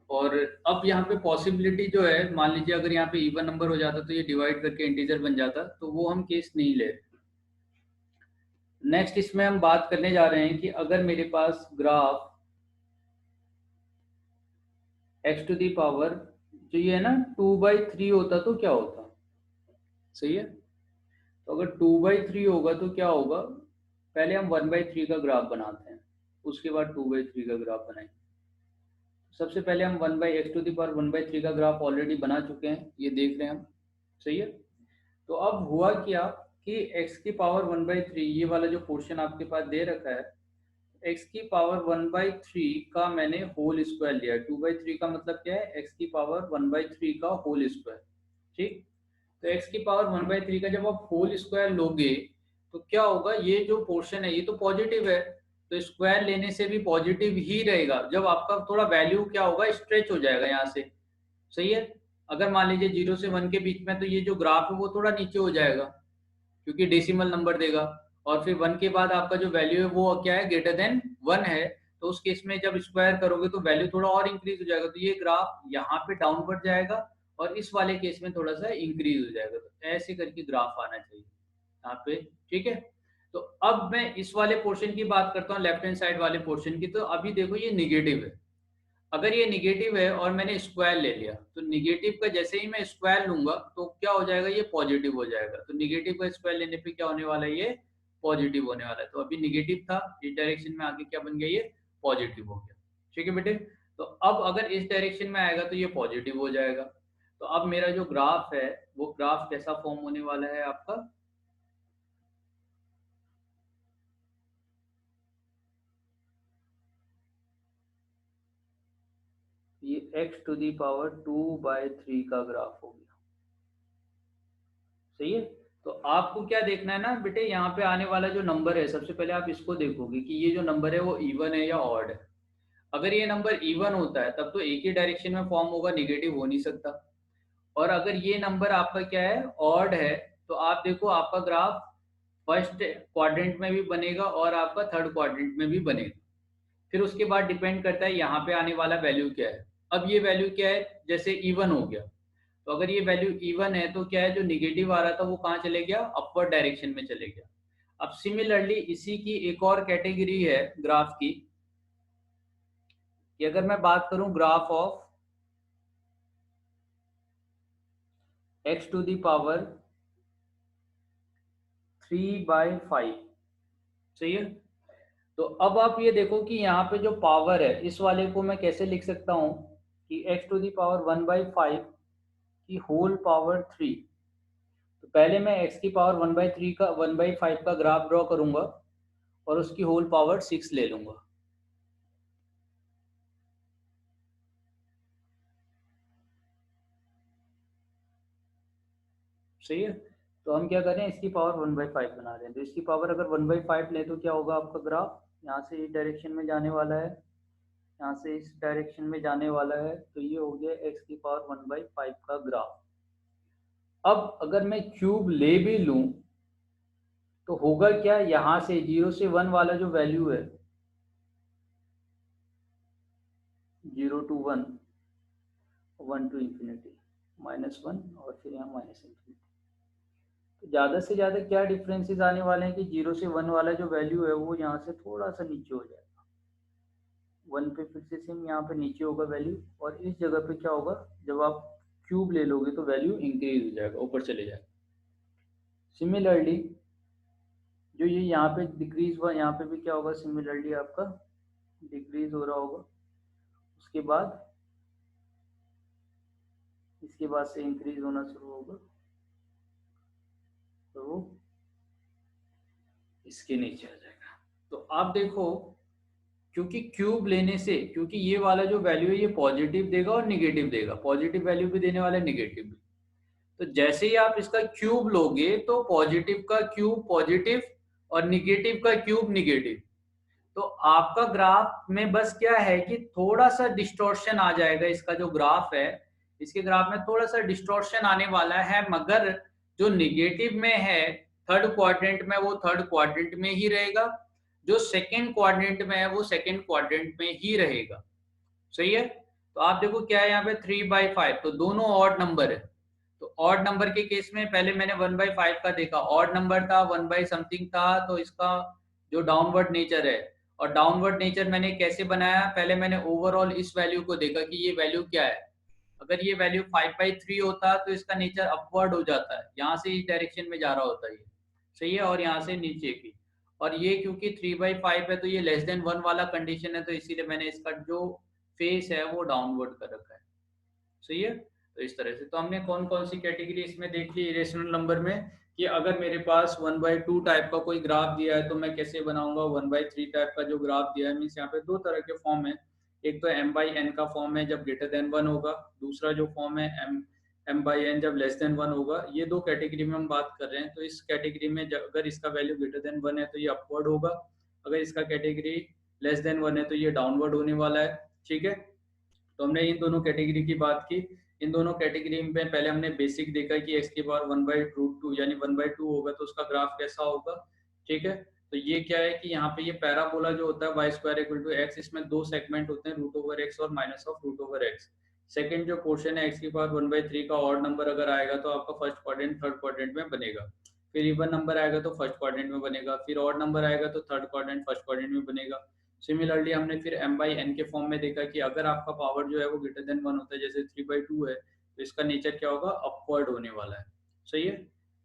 और अब यहाँ पे पॉसिबिलिटी जो है, मान लीजिए अगर यहाँ पे इवन नंबर हो जाता तो ये डिवाइड करके इंटीजर बन जाता, तो वो हम केस नहीं ले रहे। नेक्स्ट इसमें हम बात करने जा रहे हैं कि अगर मेरे पास graph x to the power जो ये है ना 2/3 होता तो क्या होता, सही है। तो अगर 2/3 होगा तो क्या होगा, पहले हम 1/3 का ग्राफ बनाते हैं, उसके बाद 2/3 का ग्राफ बनाएंगे। सबसे पहले हम 1/x टू दी पावर 1/3 का ग्राफ ऑलरेडी बना चुके हैं, ये देख रहे हैं हम, सही है। तो अब हुआ क्या कि x की पावर 1/3 ये वाला जो पोर्शन आपके पास दे रखा है, x की पावर 1/3 का मैंने होल स्क्वायर लिया। 2/3 का मतलब क्या है, x की पावर 1/3 का होल स्क्वायर, ठीक। तो x की पावर 1/3 का जब आप होल स्क्वायर लोगे तो क्या होगा, ये जो पोर्शन है ये तो पॉजिटिव है, तो स्क्वायर लेने से भी पॉजिटिव ही रहेगा। जब आपका थोड़ा वैल्यू क्या होगा, स्ट्रेच हो जाएगा यहाँ से, सही है। अगर मान लीजिए 0 से 1 के बीच में, तो ये जो ग्राफ है वो थोड़ा नीचे हो जाएगा क्योंकि डेसिमल नंबर देगा। और फिर 1 के बाद आपका जो वैल्यू है वो क्या है, ग्रेटर देन 1 है। तो उस केस में जब स्क्वायर करोगे तो वैल्यू थोड़ा और इंक्रीज हो जाएगा, तो ये ग्राफ यहाँ पे डाउनवर्ड जाएगा और इस वाले केस में थोड़ा सा इंक्रीज हो जाएगा। तो ऐसे करके ग्राफ आना चाहिए यहाँ पे, ठीक है। तो अब मैं इस वाले पोर्शन की बात करता हूँ, लेफ्ट हैंड साइड वाले पोर्शन की। तो अभी देखो ये निगेटिव है, अगर ये निगेटिव है और मैंने स्क्वायर ले लिया, तो निगेटिव का जैसे ही मैं स्क्वायर लूंगा तो क्या हो जाएगा, ये पॉजिटिव हो जाएगा। तो निगेटिव का स्क्वायर लेने पे क्या होने वाला है, ये पॉजिटिव होने वाला है। तो अभी निगेटिव था, इस डायरेक्शन में आगे क्या बन गया, ये पॉजिटिव हो गया, ठीक है बेटे। तो अब अगर इस डायरेक्शन में आएगा तो ये पॉजिटिव हो जाएगा। तो अब मेरा जो ग्राफ है वो ग्राफ कैसा फॉर्म होने वाला है आपका, ये x टू दी पावर 2/3 का ग्राफ हो गया, सही है। तो आपको क्या देखना है ना बेटे, यहाँ पे आने वाला जो नंबर है सबसे पहले आप इसको देखोगे कि ये जो नंबर है वो इवन है या ऑड है। अगर ये नंबर इवन होता है तब तो एक ही डायरेक्शन में फॉर्म होगा, निगेटिव हो नहीं सकता। और अगर ये नंबर आपका क्या है, ऑड है, तो आप देखो आपका ग्राफ फर्स्ट क्वाड्रेंट में भी बनेगा और आपका थर्ड क्वाड्रेंट में भी बनेगा। फिर उसके बाद डिपेंड करता है यहाँ पे आने वाला वैल्यू क्या है। अब ये वैल्यू क्या है, जैसे इवन हो गया, तो अगर ये वैल्यू इवन है तो क्या है, जो निगेटिव आ रहा था वो कहाँ चले गया, अपवर्ड डायरेक्शन में चले गया। अब सिमिलरली इसी की एक और कैटेगरी है ग्राफ की, कि अगर मैं बात करूं graph of x to the power 3/5, सही है। तो अब आप ये देखो कि यहाँ पे जो पावर है इस वाले को मैं कैसे लिख सकता हूँ कि x टू दी पावर 1/5 की होल पावर 3। तो पहले मैं x की पावर 1/3 का 1/5 का ग्राफ ड्रॉ करूंगा और उसकी होल पावर 6 ले लूंगा, सही है। तो हम क्या कर रहे हैं, इसकी पावर 1/5 बना रहे हैं। तो इसकी पावर अगर 1/5 ले तो क्या होगा आपका ग्राफ, यहाँ से इस डायरेक्शन में जाने वाला है, यहाँ से इस डायरेक्शन में जाने वाला है। तो ये हो गया x की पावर 1/5 का ग्राफ। अब अगर मैं क्यूब ले भी लूं तो होगा क्या, यहाँ से 0 से 1 वाला जो वैल्यू है, 0 to 1, 1 to इंफिनिटी, -1 और फिर यहाँ माइनस इंफिनिटी। तो ज़्यादा से ज़्यादा क्या डिफरेंसेस आने वाले हैं कि 0 से 1 वाला जो वैल्यू है वो यहाँ से थोड़ा सा नीचे हो जाएगा, 1 पे फिर से सेम यहाँ पे नीचे होगा वैल्यू, और इस जगह पे क्या होगा, जब आप क्यूब ले लोगे तो वैल्यू इंक्रीज हो जाएगा, ऊपर चले जाएगा। सिमिलरली जो ये यहाँ पे डिक्रीज हुआ, यहाँ पे भी क्या होगा, सिमिलरली आपका डिक्रीज हो रहा होगा, उसके बाद इसके बाद से इंक्रीज होना शुरू होगा, तो वो इसके नीचे आ जाएगा। तो आप देखो, क्योंकि क्यूब लेने से, क्योंकि ये वाला जो वैल्यू है ये पॉजिटिव देगा और निगेटिव देगा, पॉजिटिव वैल्यू भी देने वाला है, निगेटिव भी। तो जैसे ही आप इसका क्यूब लोगे तो पॉजिटिव का क्यूब पॉजिटिव और निगेटिव का क्यूब निगेटिव, तो आपका ग्राफ में बस क्या है कि थोड़ा सा डिस्टॉर्शन आ जाएगा, इसका जो ग्राफ है इसके ग्राफ में थोड़ा सा डिस्टॉर्शन आने वाला है, मगर जो निगेटिव में है थर्ड क्वाड्रेंट में, वो थर्ड क्वाड्रेंट में ही रहेगा, जो सेकंड क्वाड्रेंट में है वो सेकंड क्वाड्रेंट में ही रहेगा। सही है। तो आप देखो क्या है यहाँ पे 3/5, तो दोनों ऑड नंबर है। तो ऑड नंबर के केस में पहले मैंने 1/5 का देखा, ऑड नंबर था, 1 बाई समथिंग था, तो इसका जो डाउनवर्ड नेचर है, और डाउनवर्ड नेचर मैंने कैसे बनाया, पहले मैंने ओवरऑल इस वैल्यू को देखा कि ये वैल्यू क्या है। अगर ये वैल्यू 5/3 होता तो इसका नेचर अपवर्ड हो जाता है, यहाँ से इस डायरेक्शन में जा रहा होता है ये। सही है। और यहाँ से नीचे की, और ये क्योंकि 3/5 है तो ये लेस देन 1 वाला कंडीशन है, तो इसीलिए मैंने इसका जो फेस है वो डाउनवर्ड कर रखा है। सही है। तो इस तरह से तो हमने कौन कौन सी कैटेगरी इसमें देख ली इरेशनल नंबर में, कि अगर मेरे पास 1/2 टाइप का कोई ग्राफ दिया है तो मैं कैसे बनाऊंगा, 1/3 टाइप का जो ग्राफ दिया है, मीन्स यहाँ पे दो तरह के फॉर्म है। एक तो m/n का फॉर्म है जब ग्रेटर देन 1 होगा, दूसरा जो फॉर्म है m/n जब लेस देन 1 होगा। ये दो कैटेगरी में हम बात कर रहे हैं। तो इस कैटेगरी में अगर इसका वैल्यू ग्रेटर देन 1 है तो ये अपवर्ड होगा, अगर इसका कैटेगरी लेस देन 1 है तो ये डाउनवर्ड होने वाला है। ठीक है। तो हमने इन दोनों कैटेगरी की बात की। इन दोनों कैटेगरी में पहले हमने बेसिक देखा कि x की पावर 1/√2 यानी 1/2 होगा तो उसका ग्राफ कैसा होगा। ठीक है। तो ये क्या है कि यहाँ पे ये पैराबोला जो होता है y² = x, इसमें दो सेगमेंट होते हैं, √/x और -√/x। सेकंड जो पोर्शन है x की पावर 1/3 का ऑड नंबर अगर आएगा तो आपका फर्स्ट क्वाड्रेंट थर्ड क्वाड्रेंट में बनेगा, फिर इवन नंबर आएगा तो फर्स्ट क्वाड्रेंट में बनेगा, फिर ऑड नंबर आएगा तो थर्ड क्वाड्रेंट फर्स्ट क्वाड्रेंट में बनेगा। सिमिलरली हमने फिर m/n के फॉर्म में देखा कि अगर आपका पावर जो है वो ग्रेटर देन 1 होता है, जैसे 3/2 है, तो इसका नेचर क्या होगा, अपवर्ड होने वाला है। सही है।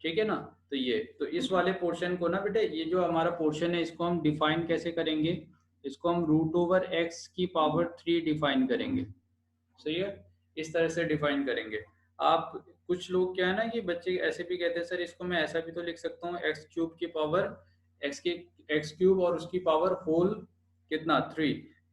ठीक है ना। तो ये, तो इस वाले पोर्शन को ना बेटे, ये जो हमारा पोर्शन है इसको हम डिफाइन कैसे करेंगे, इसको हम √/x की पावर 3 डिफाइन करेंगे। सही है। इस तरह से डिफाइन करेंगे। आप, कुछ लोग क्या है ना कि बच्चे ऐसे भी कहते हैं सर इसको मैं ऐसा भी तो लिख सकता हूँ, x³ की पावर x की x³ और उसकी पावर होल कितना 3।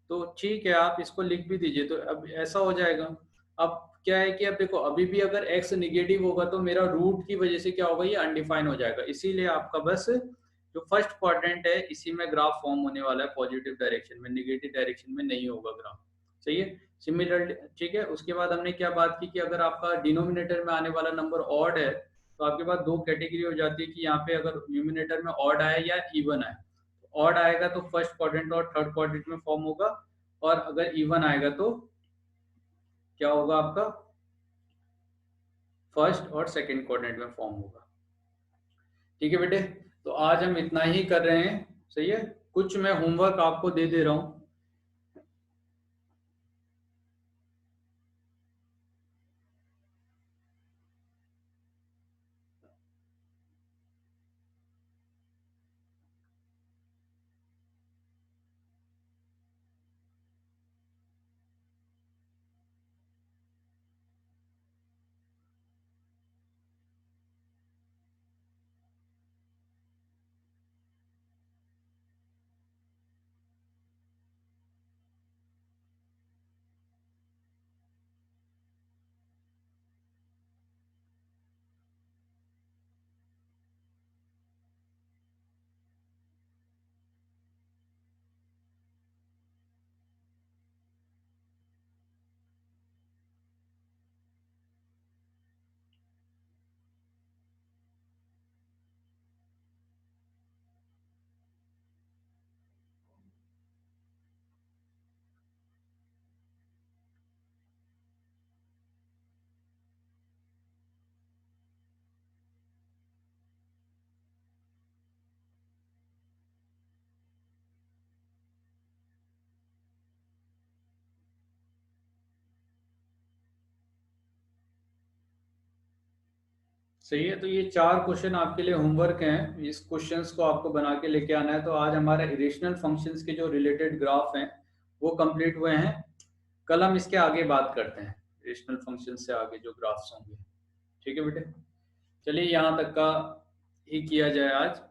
तो ठीक है, आप इसको लिख भी दीजिए तो अब ऐसा हो जाएगा। अब क्या है कि अब देखो, अभी भी अगर x निगेटिव होगा तो मेरा रूट की वजह से क्या होगा, ये अनडिफाइन हो जाएगा। इसीलिए आपका बस जो फर्स्ट क्वाड्रेंट है इसी में ग्राफ फॉर्म होने वाला है, पॉजिटिव डायरेक्शन में, निगेटिव डायरेक्शन में नहीं होगा ग्राफ। सही है। सिमिलरली, ठीक है, उसके बाद हमने क्या बात की कि अगर आपका डिनोमिनेटर में आने वाला नंबर ऑड है तो आपके पास दो कैटेगरी हो जाती है कि यहाँ पे अगर न्यूमिनेटर में ऑड आए या इवन आए। ऑड आएगा तो फर्स्ट क्वाड्रेंट और थर्ड क्वाड्रेंट में फॉर्म होगा, और अगर इवन आएगा तो क्या होगा आपका, फर्स्ट और सेकंड क्वाड्रेंट में फॉर्म होगा। ठीक है बेटे। तो आज हम इतना ही कर रहे हैं। सही है। कुछ मैं होमवर्क आपको दे दे रहा हूँ। सही है। तो ये 4 क्वेश्चन आपके लिए होमवर्क हैं, इस क्वेश्चंस को आपको बना के लेके आना है। तो आज हमारा इरेशनल फंक्शंस के जो रिलेटेड ग्राफ हैं वो कंप्लीट हुए हैं। कल हम इसके आगे बात करते हैं, इरेशनल फंक्शन से आगे जो ग्राफ्स होंगे। ठीक है बेटे, चलिए यहाँ तक का ही किया जाए आज।